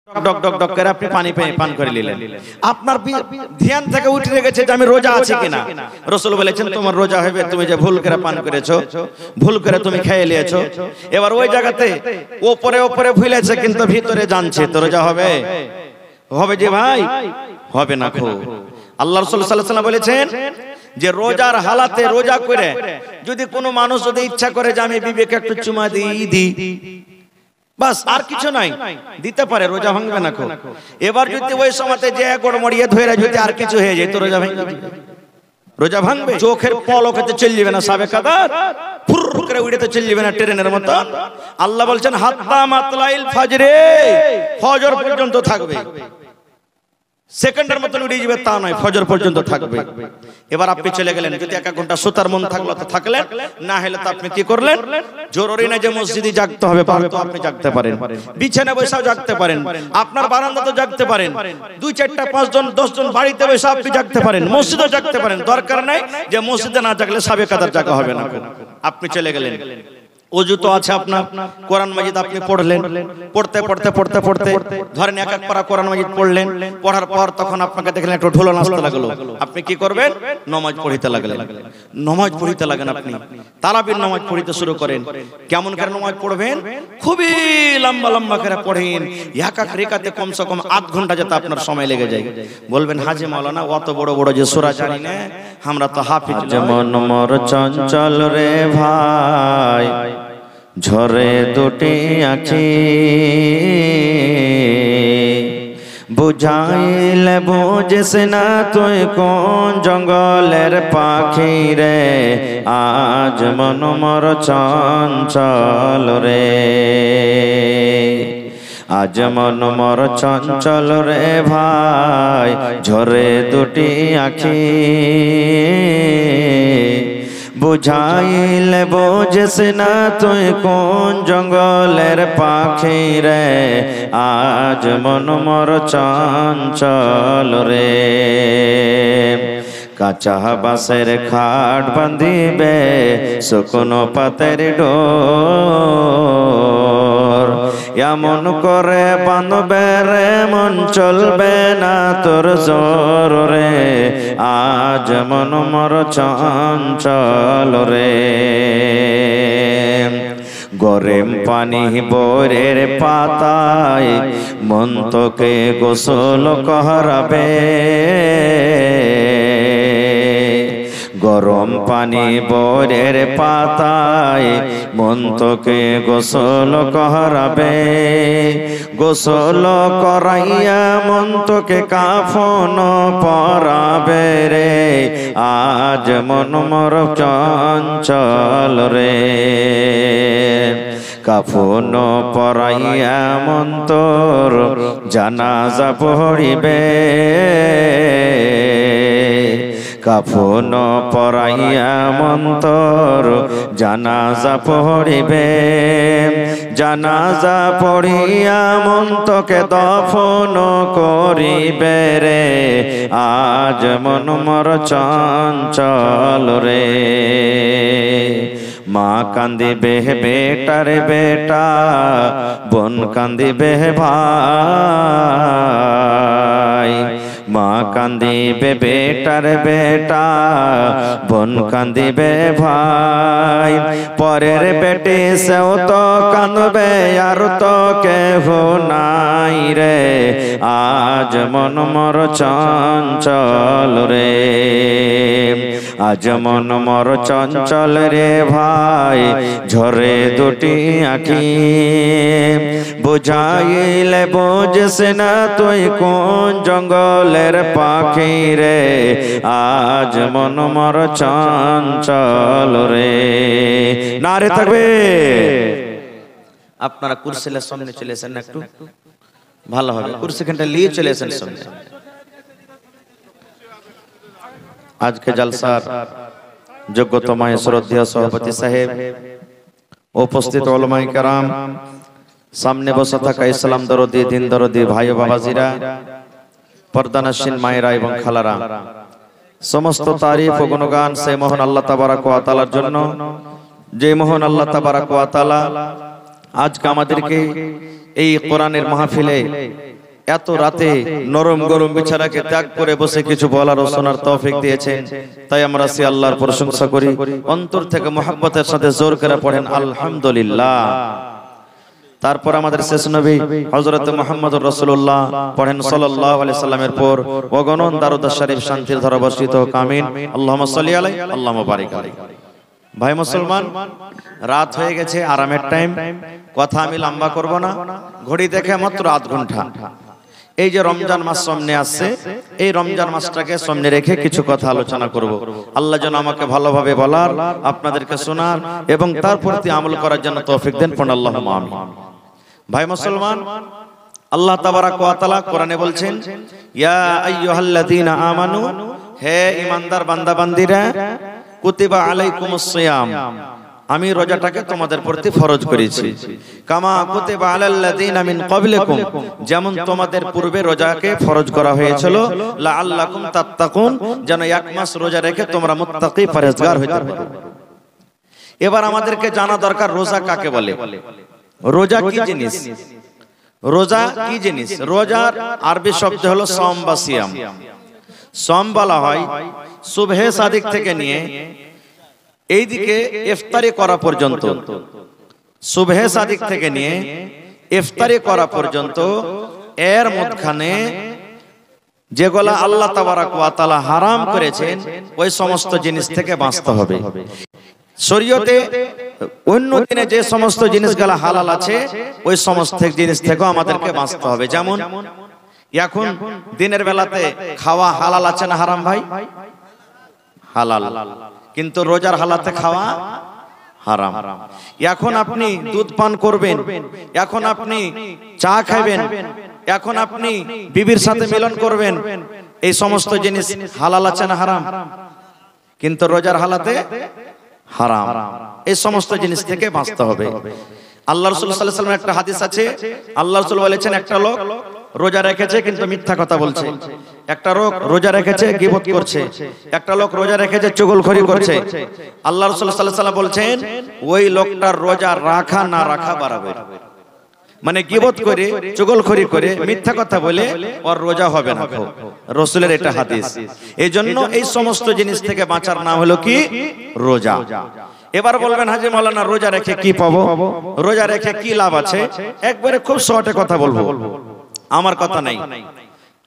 Doc doc doc করে আপনি পানি পান করে নিলেন, আপনার ধ্যান থেকে উঠে গেছে যে আমি রোজা আছি কিনা। রাসূল বলেছেন তোমার রোজা হবে তুমি যে ভুল করে পান করেছো, ভুল করে তুমি খেয়ে নিয়েছো। এবার ওই জায়গাতে উপরে উপরে ভুলেছে কিন্তু ভিতরে জানছে, তো রোজা হবে? হবে যে ভাই? হবে না। খো আল্লাহ রাসূল সাল্লাল্লাহু আলাইহি ওয়াসাল্লাম বলেছেন যে রোজার হালাতে রোজা করে যদি কোনো মানুষ যদি ইচ্ছা করে যে আমি বিবেকে একটু চুমা দিই বাস, আর কিছু নাই, দিতে পারে, রোজা ভাঙবে না। এবার যদি ওই সময়তে যে গড়মড়িয়ে ধরে যদি আর কিছু হয়ে যায় তো রোজা ভাঙবে? রোজা ভাঙবে? চোখের পলকেতে চলে যাবে না, সাবে কাদার ফুর করে উড়েতে চলে যাবে না ট্রেনের মতো। আল্লাহ বলছেন হাত্তা মাতলাইল ফাজরে, ফজর পর্যন্ত থাকবে। সেকেন্ডের মতো উড়ে যাবে তা নয়, ফজর পর্যন্ত থাকবে। এবার আপনি চলে গেলেন, যদি 1 ঘন্টা সুতার মন থাকলো তো থাকলেন, না হলে তো আপনি কি করলেন? জরুরি না যে মসজিদে জাগতে হবে, তো আপনি জাগতে পারেন, বিছানা বসেও জাগতে পারেন, আপনার বারান্দাতেও জাগতে পারেন, 2, 4, 5 জন 10 জন বাড়িতে বসে আপনি জাগতে পারেন, মসজিদেও জাগতে পারেন। দরকার নাই যে মসজিদে না জাগলে সাবে কাদার জাগা হবে না। আপনি চলে গেলেন, ওযু তো আছে আপনার, কোরআন মাজিদ আপনি পড়লেন, পড়তে পড়তে পড়তে পড়তে ধরেন 1 পারা কোরআন মাজিদ পড়লেন, পড়ার পর তখন আপনাকে দেখলেন একটু ঢোলন আসতে লাগলো, আপনি কি করবেন? নামাজ পড়িতে লাগলেন। নামাজ পড়িতে লাগেন, আপনি তারাবির নামাজ পড়িতে শুরু করেন। কেমন করে নামাজ পড়বেন? খুবই লম্বা লম্বা করে পড়েন, এক এক রেখাতে কমসে কম আধ ঘন্টা যাতে আপনার সময় লেগে যায়। বলবেন হাজি মাওলানা অত বড় বড় যে সূরা জানি না, আমরা তো হাফিজ। যেমন মোর চঞ্চল রে ভাই, ঝরে দুটি আঁখি, বুঝাইলে বুঝিস না তুই কোন জঙ্গলের পাখি রে, আজ মন মোর চঞ্চল রে, আজ মন মোর চঞ্চল রে ভাই, ঝরে দুটি আঁখি, বুঝাইলে বুঝিস না তুই কোন জঙ্গলের পাখি রে, আজ মন মোর চঞ্চল রে। কাঁচা বাঁশের খাট বাঁধিবে শুকনো পাতের ডোর, এমন করে বাঁধবে রে মন চলবে না তোর জোর রে, আজ মন মোর চঞ্চল রে। গরম পানি বরের পাতায় মন তোকে গোসল করাবে, গরম পানি বরের পাতায় মন তোকে গোসল করাবে, গোসল করাইয়া মন তোকে কাফন পরাবে রে, আজ মন মোর চঞ্চল রে। কাফন পরাইয়া মন তোর জানাজা পড়িবে, কাফন পরাইয়া মন তোর জানাজা পড়িবে, জানাজা পড়িয়া মন তোকে দফন করিবে রে, আজ মন মোর চঞ্চল রে। মা কান্দিবে বেটার বেটা, বোন কান্দিবে ভাই, মা কান্দিবে বেটার বেটা, বোন কান্দিবে ভাই, পরের বেটি সেও তো কাঁদবে আর তো কেহ নাই রে, আজ মন মোর চঞ্চল রে, আজ মন মোর চঞ্চল রে ভাই, ঝরে দুটি আঁখি, বুঝাইলে বুঝিস না তুই কোন জঙ্গলের পাখি রে, আজ মন মোর চঞ্চল রে। নারে থাকবে। আপনারা কুরসিলের সামনে চলে আসেন না, একটু ভালো হবে, কুরসিখানটা নিয়ে চলে আসেন সামনে। আজকে জলসার যোগ্যতম শ্রদ্ধেয় সভাপতি সাহেব, উপস্থিত উলামায়ে কেরাম, সামনে বসে থাকা ইসলাম দরদি দিন দরদি ভাই ও বাবাজিরা, পর্দানশীন মায়েরা এবং খালারা, সমস্ত তারিফ ও গুণগান সেই মহান আল্লাহ তাবারক ওয়া তাআলার জন্য, যে মহান আল্লাহ তাবারক ওয়া তাআলা আজকে আমাদেরকে এই কোরআনের মাহফিলে এত রাতে নরম গরম বিছানাকে ত্যাগ করে বসে কিছু বলার ও শোনার তৌফিক দিয়েছেন। তাই আমরা সে আল্লাহর প্রশংসা করি, অন্তর থেকে মুহাব্বতের সাথে জোর করে পড়েন আলহামদুলিল্লাহ। তারপর আমাদের শেষ নবী হযরত মুহাম্মদুর রাসূলুল্লাহ পড়েন সাল্লাল্লাহু আলাইহি সাল্লামের পর অগণন দারুদ শরীফ শান্তির ধারা বর্ষিত হোক, আমিন। আল্লাহুম্মা সাল্লি আলাইহি আল্লাহুম্মা বারিক আলাইহি। ভাই মুসলমান, রাত হয়ে গেছে, আরামের টাইম, কথা আমি লম্বা করব না, ঘড়ি দেখে মাত্র আধ ঘন্টা। এই যে রমজান মাস সামনে আসছে, এই রমজান মাসটাকে সামনে রেখে কিছু কথা আলোচনা করব। আল্লাহ যেন আমাকে ভালোভাবে বলার, আপনাদেরকে শোনার এবং তার প্রতি আমল করার জন্য তৌফিক দেন, পড়ুন আল্লাহুম্মা আমিন। ভাই মুসলমান, আল্লাহ তাবারাক ওয়া তাআলা কোরআনে বলছেন, ইয়া আইয়ুহাল্লাযীনা আমানু, হে ঈমানদার বান্দা বান্দীরা, কুতিবা আলাইকুমুস সিয়াম, আমি রোজাটাকে তোমাদের প্রতি ফরজ করেছি, কামা কুতিবা আলাল্লাযীনা মিন ক্বাবলিকুম, যেমন তোমাদের পূর্বে রোজাকে ফরজ করা হয়েছিল, লাআল্লাকুম তাত্তাকুন, যেন এক মাস রোজা রেখে তোমরা মুত্তাকি পরহেজগার হতে পারো। এবার আমাদেরকে জানা দরকার রোজা কাকে বলে, রোজা কি জিনিস, রোজা কি জিনিস। রোজার আরবি শব্দ হলো সম বা সিয়াম। সম বলা হয় সুবহে সাদিক থেকে নিয়ে এইদিকে ইফতারি করা পর্যন্ত, সুবহে সাদিক থেকে নিয়ে ইফতারি করা পর্যন্ত এর মধ্যখানে যেগুলা আল্লাহ তাবারাক ওয়া তাআলা হারাম করেছেন ওই সমস্ত জিনিস থেকে বাঁচতে হবে। শরীয়তে অন্য দিনে যে সমস্ত জিনিসগুলা হালাল আছে ওই সমস্ত জিনিস থেকেও আমাদেরকে বাঁচতে হবে। যেমন এখন দিনের বেলাতে খাওয়া হালাল আছে না হারাম ভাই? হালাল, কিন্তু রোজার হালাতে খাওয়া হারাম। এখন আপনি দুধ পান করবেন, এখন আপনি চা খাবেন, এখন আপনি বিবির সাথে মিলন করবেন, এই সমস্ত জিনিস হালাল আছে না হারাম? কিন্তু রোজার হালাতে হারাম। এই সমস্ত জিনিস থেকে বাঁচতে হবে। আল্লাহ রাসূল সাল্লাল্লাহু আলাইহি ওয়াসাল্লামের একটা হাদিস আছে, আল্লাহ রাসূল বলেছেন একটা লোক রোজা রেখেছে কিন্তু মিথ্যা কথা বলছে, একটা লোক রোজা রেখেছে গীবত করছে, একটা লোক রোজা রেখেছে চুগলখড়ি করছে। আল্লাহ রাসূল সাল্লাল্লাহু আলাইহি ওয়াসাল্লাম বলছেন ওই লোকটার রোজা রাখা না রাখা বরাবর। মানে গীবত করে চুগলখড়ি করে মিথ্যা কথা বলে ওর রোজা হবে না, রাসূলের এটা হাদিস। এই জন্য এই সমস্ত জিনিস থেকে বাঁচার নাম হলো কি? রোজা। এবার বলবেন হাজী মাওলানা রোজা রেখে কি পাবো, রোজা রেখে কি লাভ আছে? একবারে খুব শর্টে কথা বলবো, আমার কথা নাই।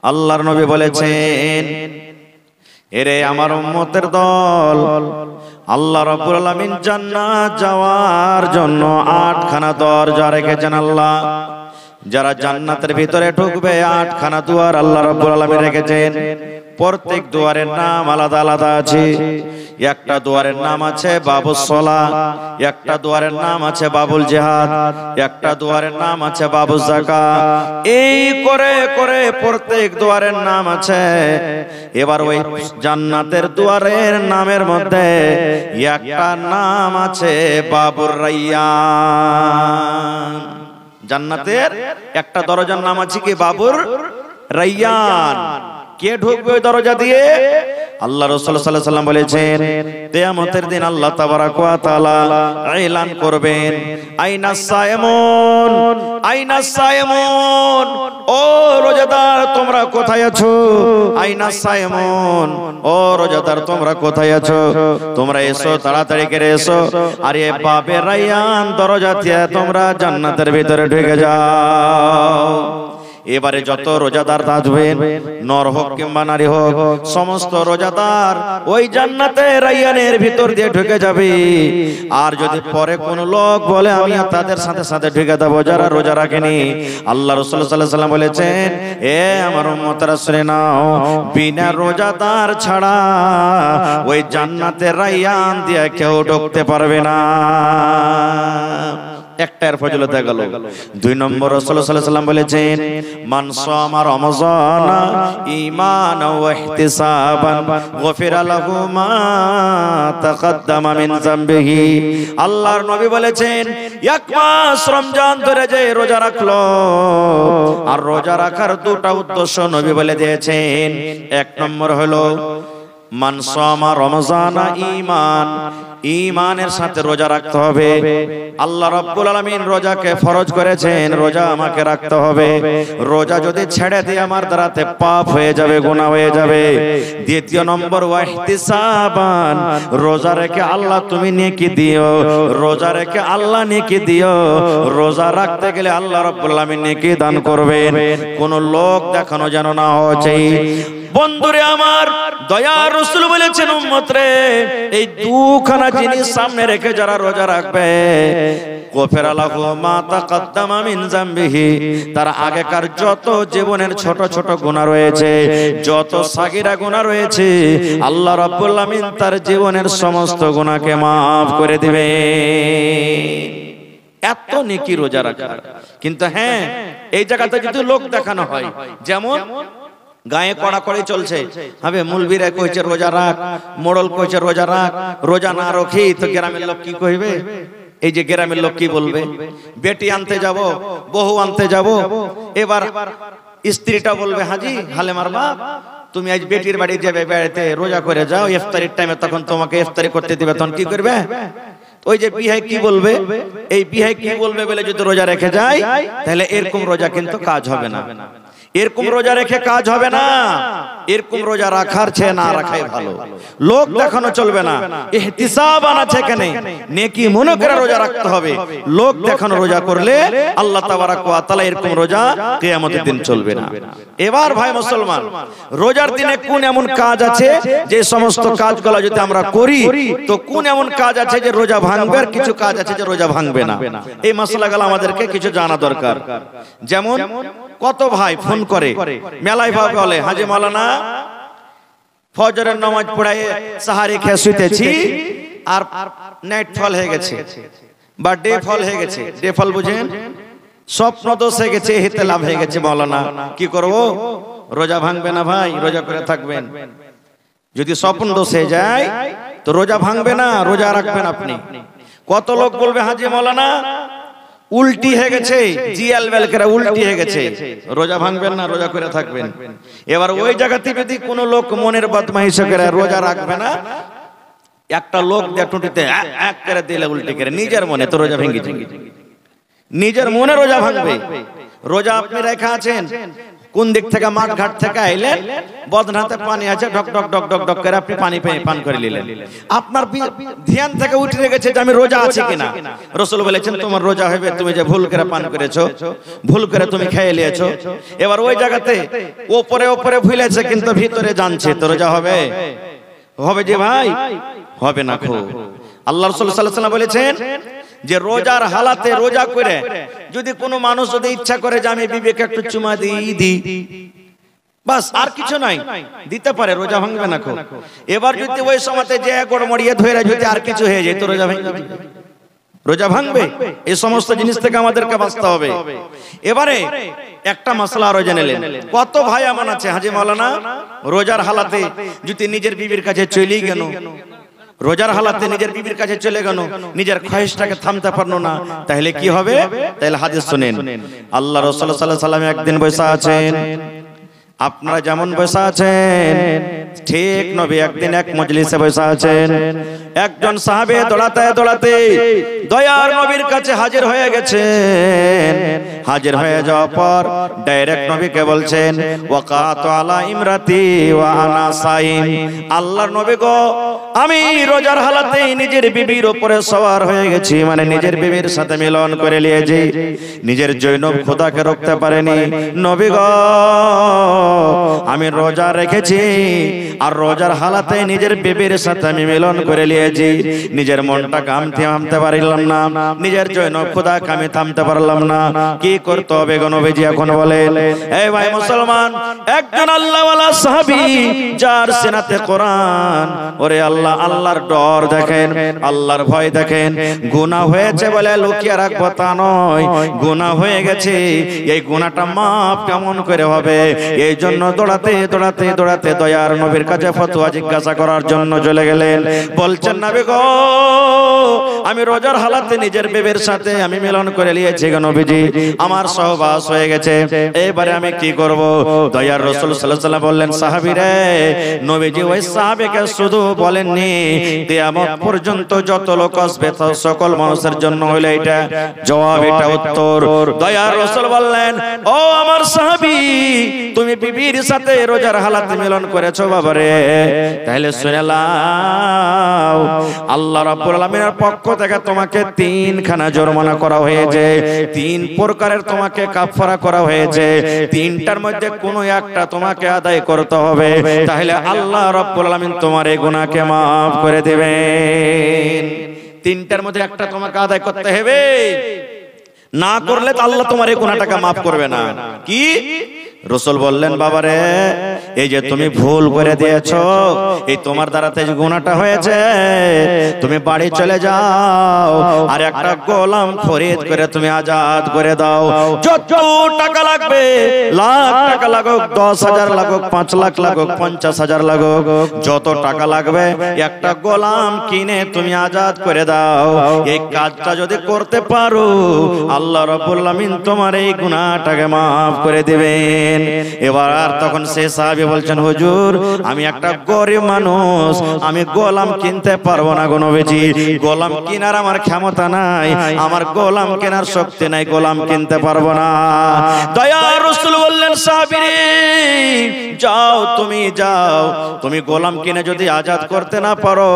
আল্লাহর নবী বলেছেন, এরে আমার উম্মতের দল, আল্লাহ রাব্বুল আলামিন জান্নাত যাওয়ার জন্য 8খানা দরজা রেখেছেন আল্লাহ। যারা জান্নাতের ভিতরে ঢুকবে 8খানা দুয়ার আল্লাহ রাব্বুল আলামিন রেখেছেন। প্রত্যেক দুয়ারের নাম আলাদা আলাদা আছে। একটা দুয়ারের নাম আছে বাবুস সালাহ, একটা দুয়ারের নাম আছে বাবুল জিহাদ, একটা দুয়ারের নাম আছে বাবুস যাকাত। এই করে করে প্রত্যেক দুয়ারের নাম আছে। এবার ওই জান্নাতের দুয়ারের নামের মধ্যে একটা নাম আছে বাবুর রায়্যান। জান্নাতের একটা দরজার নাম আছে কি? বাবুর রায়্যান। কে ঢুকবে ওই দরজা দিয়ে? আল্লাহ রাসূল সাল্লাল্লাহু আলাইহি ওয়াসাল্লাম বলেছেন কিয়ামতের দিন আল্লাহ তাবারাক ওয়া তাআলা এলান করবেন, আইনাস সায়েমুন, আইনাস সায়েমুন, ও রোজাদার তোমরা কোথায় আছো? আইনাস সায়েমুন, ও রোজাদার তোমরা কোথায় আছো? তোমরা এসো, তাড়াতাড়ি করে এসো, আর এই বাবে রায়্যান দরজা দিয়ে তোমরা জান্নাতের ভিতরে ঢুকে যাও। এবারে যত রোজাদার আসবেন, নর হোক কিংবা নারী হোক, সমস্ত রোজাদার ওই জান্নাতের রায়্যানের ভিতর দিয়ে ঢুকে যাবে। আর যদি পরে কোন লোক বলে আমি তাদের সাথে সাথে ঢুকে দেবো যারা রোজা রাখেনি, আল্লাহ রাসূল সাল্লাল্লাহু আলাইহি ওয়াসাল্লাম বলেছেন, এ আমার উম্মতরা শুনে নাও, বিনা রোজাদার ছাড়া ওই জান্নাতের রায়্যান দিয়ে কেউ ঢুকতে পারবে না। একটার ফজিলত গেল। 2 নম্বর রাসূল সাল্লাল্লাহু আলাইহি ওয়াসাল্লাম বলেছেন, মান সামা রমাযান ঈমানান ওয়া ইহতিসাবান গফিরা লাহু মা তাকাদ্দামা মিন যামবিহি। আল্লাহর নবী বলেছেন, এক মাস রমজান ধরে যে রোজা রাখলো, আর রোজা রাখার দুটো উদ্দেশ্য নবী বলে দিয়েছেন। 1 নম্বর হলো মান সামা রমজানা ঈমান, ঈমানের সাথে রোজা রাখতে হবে। আল্লাহ রাব্বুল আলামিন রোজাকে ফরজ করেছেন, রোজা আমাকে রাখতে হবে। রোজা যদি ছেড়ে দিই আমার দ্বারাতে পাপ হয়ে যাবে, গুনাহ হয়ে যাবে। দ্বিতীয় নম্বর ওয়াহতিসাবান, রোজা রেখে আল্লাহ তুমি নেকি দিও, রোজা রেখে আল্লাহ নেকি দিও। রোজা রাখতে গেলে আল্লাহ রাব্বুল আলামিন নেকি দান করবেন, কোন লোক দেখানো যেন না হয়। বন্ধুরে আমার, দয়ার রাসূল বলেছেন উম্মত রে, এই দুখানা জিনিস সামনে রেখে যারা রোজা রাখবে, গফিরা লাহু মা তাকাদ্দামা মিন যামবিহি, তার আগেকার যত জীবনের ছোট ছোট গুনাহ রয়েছে, যত সাগীরা গুনাহ রয়েছে, আল্লাহ রাব্বুল আলামিন তার জীবনের সমস্ত গুনাহকে maaf করে দিবে। এত নেকি রোজা রাখার। কিন্তু হ্যাঁ, এই জায়গাতে যদি লোক দেখানো হয়, যেমন গায়ে কড়াকড়ি চলছে, হবে মুলবিরা কইছে রোজা রাখ, মোড়ল কইছে রোজা রাখ, রোজা না রাখি তো গ্রামের লোক কি কইবে? এই যে গ্রামের লোক কি বলবে? বেটি আনতে যাব, বহু আনতে যাব, এবার স্ত্রীটা বলবে হাজি হালেমার বাপ, তুমি আজ বেটির বাড়ি যাবে, বেড়াতে রোজা করে যাও, ইফতারির টাইমে তখন তোমাকে ইফতারি করতে দিবে, তখন কি করবে? ওই যে বিহাই কি বলবে, এই বিহাই কি বলবে বলে যদি রোজা রেখে যায়, তাহলে এরকম রোজা কিন্তু কাজ হবে না, এরকম রোজা রেখে কাজ হবে না। এরকম রোজা রাখার চেয়ে না রাখাই ভালো। লোক দেখানো চলবে না, ইহতিসাব আছে কেন, নেকি মনে করে রোজা রাখতে হবে। লোক দেখানো রোজা করলে আল্লাহ তাবারাক ওয়া তাআলা এরকম রোজা কিয়ামতের দিন চলবে না। এবার ভাই মুসলমান, রোজার দিনে কোন এমন কাজ আছে যে সমস্ত কাজগুলো যদি আমরা করি, তো কোন এমন কাজ আছে যে রোজা ভাঙবে, আর কিছু কাজ আছে যে রোজা ভাঙবে না। এই মাসলাগুলো আমাদেরকে কিছু জানা দরকার। যেমন কত ভাই ফোন করে মেলায় ভাবে বলে, হাজি মাওলানা ফজরের নামাজ পড়ায় সাহারি খেয়ে শুতেছি, আর নাইট ফল হয়ে গেছে বা ডে ফল হয়ে গেছে। ডে ফল বুঝেন, স্বপ্ন দোষ হয়ে গেছে, হিতে লাভ হয়ে গেছে। মাওলানা কি করব? রোজা ভাঙবে না ভাই, রোজা করে থাকবেন। যদি স্বপ্ন দোষ হয়ে যায় তো রোজা ভাঙবে না, রোজা রাখবেন আপনি। কত লোক বলবে হাজি মাওলানা উল্টি হয়ে গেছে, জিয়াল বেল করে উল্টি হয়ে গেছে, রোজা ভাঙবেন না, রোজা করে থাকবেন। এবার ওই জায়গাতে যদি কোনো লোক মনের বদমাইশি করে রোজা রাখবে না, একটা লোক দিয়ে টুটিতে এক করে দিলে উল্টি করে নিজের মনে, তো রোজা ভেঙে যাবে, নিজের মনে রোজা ভাঙবে। রোজা আপনি রেখা আছেন, কোন দিক থেকে মাঠ ঘাট থেকে আইলেন, বদনাতে পানি আছে, ঢক ঢক ঢক ঢক ঢক করে আপনি পানি পান করে নিলেন। আপনার ধ্যান থেকে উঠে গেছে যে আমি রোজা আছি কিনা। রাসূল বলেছেন তোমার রোজা হবে, তুমি যে ভুল করে পান করেছো, ভুল করে তুমি খেয়ে নিয়েছো। এবার ওই জায়গাতে উপরে উপরে ভুলেছে কিন্তু ভিতরে জানছে, তো রোজা হবে? হবে যে ভাই, হবে না। খো আল্লাহ রাসূল সাল্লাল্লাহু আলাইহি ওয়াসাল্লাম বলেছেন যে রোজার হালাতে রোজা করে যদি কোনো মানুষ যদি ইচ্ছা করে যে আমি বিবেকে একটু চুমা দিই, বাস আর কিছু নাই, দিতে পারে, রোজা ভাঙবে না। এবার যদি ওই সময়তে যে গড়মড়িয়ে ধরে যদি আর কিছু হয়ে যায়, তো রোজা ভাঙবে, রোজা ভাঙবে। এই সমস্ত জিনিস থেকে আমাদেরকে বাঁচতে হবে। এবারে একটা মাসলা আরো জেনে নেন। কত ভাই এমন আছে হাজি মাওলানা রোজার হালাতে যদি নিজের বিবির কাছে চলে গেল, রোজার হালাতে নিজের বিবির কাছে চলে গেল, নিজের খয়েশটাকে থামতে পারলো না, তাহলে কি হবে? তাহলে হাদিস শুনেন। আল্লাহ রাসূল সাল্লাল্লাহু আলাইহি ওয়াসাল্লাম একদিন বসে আছেন, আপনারা যেমন বসে আছেন ঠিক নবী একদিন এক মজলিসে বসে আছেন। একজন সাহাবী দৌড়াতে দৌড়াতে দয়ার নবীর কাছে হাজির হয়ে গেছেন। হাজির হয়ে যাওয়ার পর ডাইরেক্ট নবীকে বলছেন, ওয়াকাতু আলা ইমরাতি ওয়া আনা সাইম, আল্লাহর নবী গো, আমি রোজার হালাতে নিজের বিবির উপরে সওয়ার হয়ে গেছি, মানে নিজের বিবির সাথে মিলন করে নিয়েছি, নিজের জৈনব খোদাকে রাখতে পারেনি। নবী গো, আমি রোজা রেখেছি, আর রোজার হালাতে নিজের বিবির সাথে আমি মিলন করে নিয়েছি, নিজের মনটাকে আমি থামতে পারলাম না, নিজের জৈনব খোদাকে আমি থামতে পারলাম না। কি করতে হবে গো নবীজি এখন বলেন? এই ভাই মুসলমান, একজন আল্লাহওয়ালা সাহাবী যার সিনাতে কোরআন, ওরে আল্লাহ, আল্লাহর ডর দেখেন, আল্লাহর ভয় দেখেন। গুনাহ হয়েছে বলে লুকিয়ে রাখবো তা নয়, গুনাহ হয়ে গেছে, এই গুনাহটা মাফ কেমন করে হবে? এই জন্য দৌড়াতে দৌড়াতে দৌড়াতে দয়ার নবীর কাছে ফতোয়া জিজ্ঞাসা করার জন্য চলে গেলেন। বলছেন বলছেন নবী গো আমি রোজার হালাতে নিজের বেবের সাথে আমি মিলন করে নিয়েছি গো নবীজি, আমার সহবাস হয়ে গেছে, এবারে আমি কি করব? দয়ার রাসূল সাল্লাল্লাহু আলাইহি ওয়াসাল্লাম বললেন সাহাবী রে, নবীজি ওই সাহাবীকে শুধু বলেননি কিয়ামত পর্যন্ত যত লোক আসবে সকল মানুষের জন্য হলো এটা জবাব, এটা উত্তর। দয়ার রাসূল বললেন ও আমার সাহাবী তুমি বিবির সাথে রোজার হালাতে মিলন করেছো বাবারে, তাহলে শুনে নাও আল্লাহ রাব্বুল আলামিনের পক্ষ থেকে তোমাকে 3খানা জরিমানা করা হয়েছে, 3 প্রকারের তোমাকে কাফারা করা হয়েছে, 3টার মধ্যে কোনো একটা তোমাকে আদায় করতে হবে, তাহলে আল্লাহ রাব্বুল আলামিন তোমার এই গুনাহকে maaf করে দেবেন। 3টার মধ্যে একটা তোমাকে আদায় করতে হবে, না করলে তো আল্লাহ তোমার এই গুনাহটাকে maaf করবে না। কি? রাসূল বললেন বাবারে এই যে তুমি ভুল করে দিয়েছো, এই তোমার দ্বারাতে যে গুনাহটা হয়েছে, তুমি বাড়ি চলে যাও আর একটা গোলাম খরিদ করে তুমি আজাদ করে দাও, যত টাকা লাগবে, লাখ টাকা লাগুক, 10,000 লাগুক, 5 লাখ লাগুক, 50,000 লাগুক, যত টাকা লাগবে একটা গোলাম কিনে তুমি আজাদ করে দাও। এই কাজটা যদি করতে পারো আল্লাহ রাব্বুল আলামিন তোমার এই গুনাহটাকে maaf করে দিবেন। এবার তখন সে সাহাবী বলছেন হুজুর আমি একটা গরিব মানুষ, আমি গোলাম কিনতে পারবো না গো নবীজি, গোলাম কেনার আমার ক্ষমতা নাই, আমার গোলাম কেনার শক্তি নাই, গোলাম কিনতে পারবো না। দয়ার রাসূল বললেন সাহাবী রে যাও, তুমি গোলাম কিনে যদি আজাদ করতে না পারো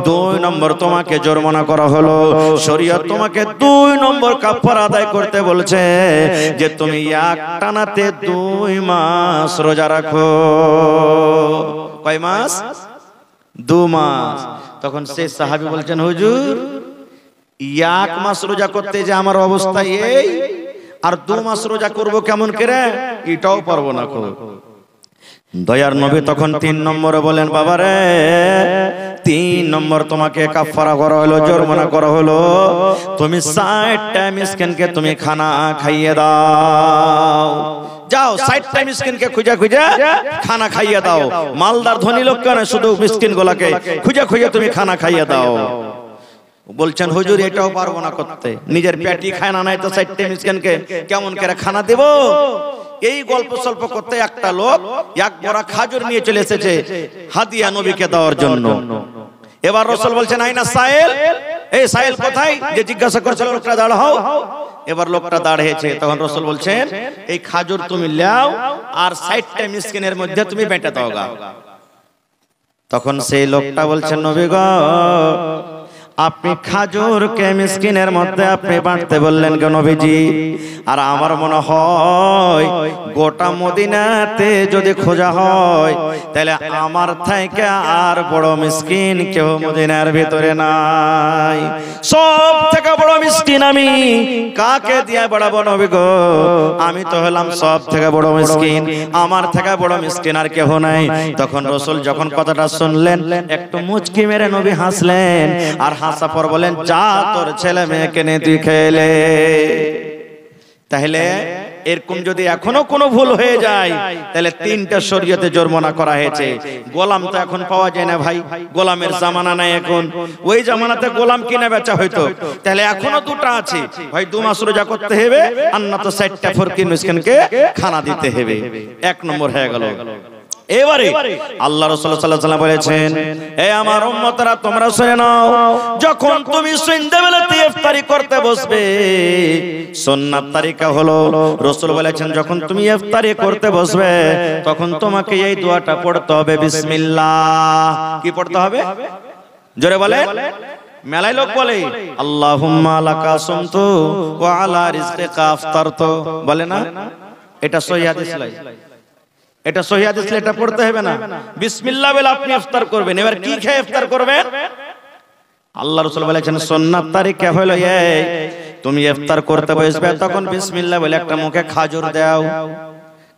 2 নম্বর তোমাকে জরিমানা করা হলো, শরীয়ত তোমাকে 2 নম্বর কাফারা আদায় করতে বলছে যে তুমি একটানাতে 2 মাস রোজা রাখো। কয় মাস? 2 মাস। তখন সেই সাহাবী বলছেন হুজুর 1 মাস রোজা করতে যে আমার অবস্থা এই, আর 2 মাস রোজা করব কেমন করে, এটাও পারবো না। দয়ার নবী তখন 3 নম্বরে বলেন বাবারে 3 নম্বর তোমাকে কাফারা করা হলো, জরিমানা করা হলো, তুমি 60টা মিসকিনকে তুমি খানা খাইয়ে দাও। যাও 60টা মিসকিনকে খুঁজে খুঁজে খানা খাইয়ে দাও, মালদার ধনী লোক কেন, শুধু মিসকিন গুলাকে খুঁজে খুঁজে তুমি খানা খাইয়ে দাও। বলছেন হুজুর এটাও পারবো না করতে, নিজের পেটই খায় না, নাই তো 60টা মিসকিনকে কেমন করে খানা দেব? এই গল্প সল্প করতে একটা লোক 1 বড়া খাজুর নিয়ে চলে এসেছে হাদিয়া নবীকে দেওয়ার জন্য। এবার রাসূল বলছেন আইনা সাইল, এই সাইল কোথায়, যে জিজ্ঞাসা করছিল লোকটা দাঁড় হও। এবার লোকটা দাঁড়িয়েছে, তখন রাসূল বলছেন এই খাজুর তুমি লাও আর 60টা মিসকিনের মধ্যে তুমি বেঁটে দাও গা। তখন সেই লোকটা বলছেন নবী গো আপনি খাজুরকে মিসকিনের মধ্যে আপনি বাঁটতে বললেন কেন নবীজি? আর আমার মনে হয় গোটা মদিনাতে যদি খোঁজা হয় তাহলে আমার থেকে আর বড় মিসকিন কেউ মদিনার ভিতরে নাই। সব থেকে বড় মিসকিন আমি, কাকে দিয়ে বাড়াবো নবী গো? আমি তো হলাম সব থেকে বড় মিসকিন, আমার থেকে বড় মিসকিন আর কেউ নাই। তখন রাসূল যখন কথাটা শুনলেন একটু মুচকি মেরে নবী হাসলেন, আর হাসা পর বলেন যা তোর ছেলে মেয়েকে নিয়ে তুই খেলে। তাহলে এরকম যদি এখনো কোনো ভুল হয়ে যায় তাহলে 3টা শরীয়তে জরিমানা করা হয়েছে। গোলাম তো এখন পাওয়া যায় না ভাই, গোলামের জামানা নাই এখন, ওই জামানাতে গোলাম কিনে বেচা হইতো, তাহলে এখনো 2টা আছে ভাই, 2 মাস রোজা করতে হবে আর না তো 60টা ফকির মিসকিনকে খানা দিতে হবে। 1 নম্বর হয়ে গেল। এবারে আল্লাহ রাসূল সাল্লাল্লাহু আলাইহি ওয়াসাল্লাম বলেছেন হে আমার উম্মতরা তোমরা শুনে নাও, যখন তুমি সন্ধ্যাবেলাতে ইফতারি করতে বসবে সুন্নাত তরিকা হলো, রাসূল বলেছেন যখন তুমি ইফতারি করতে বসবে তখন তোমাকে এই দোয়াটা পড়তে হবে বিসমিল্লাহ। কি পড়তে হবে জোরে বলেন? মেলাই লোক বলে আল্লাহুম্মা লাকা সুমতু ওয়া আলা রিজকিকা আফতারতু, বলে না? এটা সহিহ হাদিস নাই, এটা সহিহ হাদিস, এটা পড়তে হবে না। বিসমিল্লাহ বলে আপনি ইফতার করবেন। এবার কি খেয়ে ইফতার করবেন? আল্লাহ রাসূল বলেছেন সুন্নাত তরিকা হলো এই, তুমি ইফতার করতে বসবে তখন বিসমিল্লাহ বলে একটা মুখে খাজুর দাও,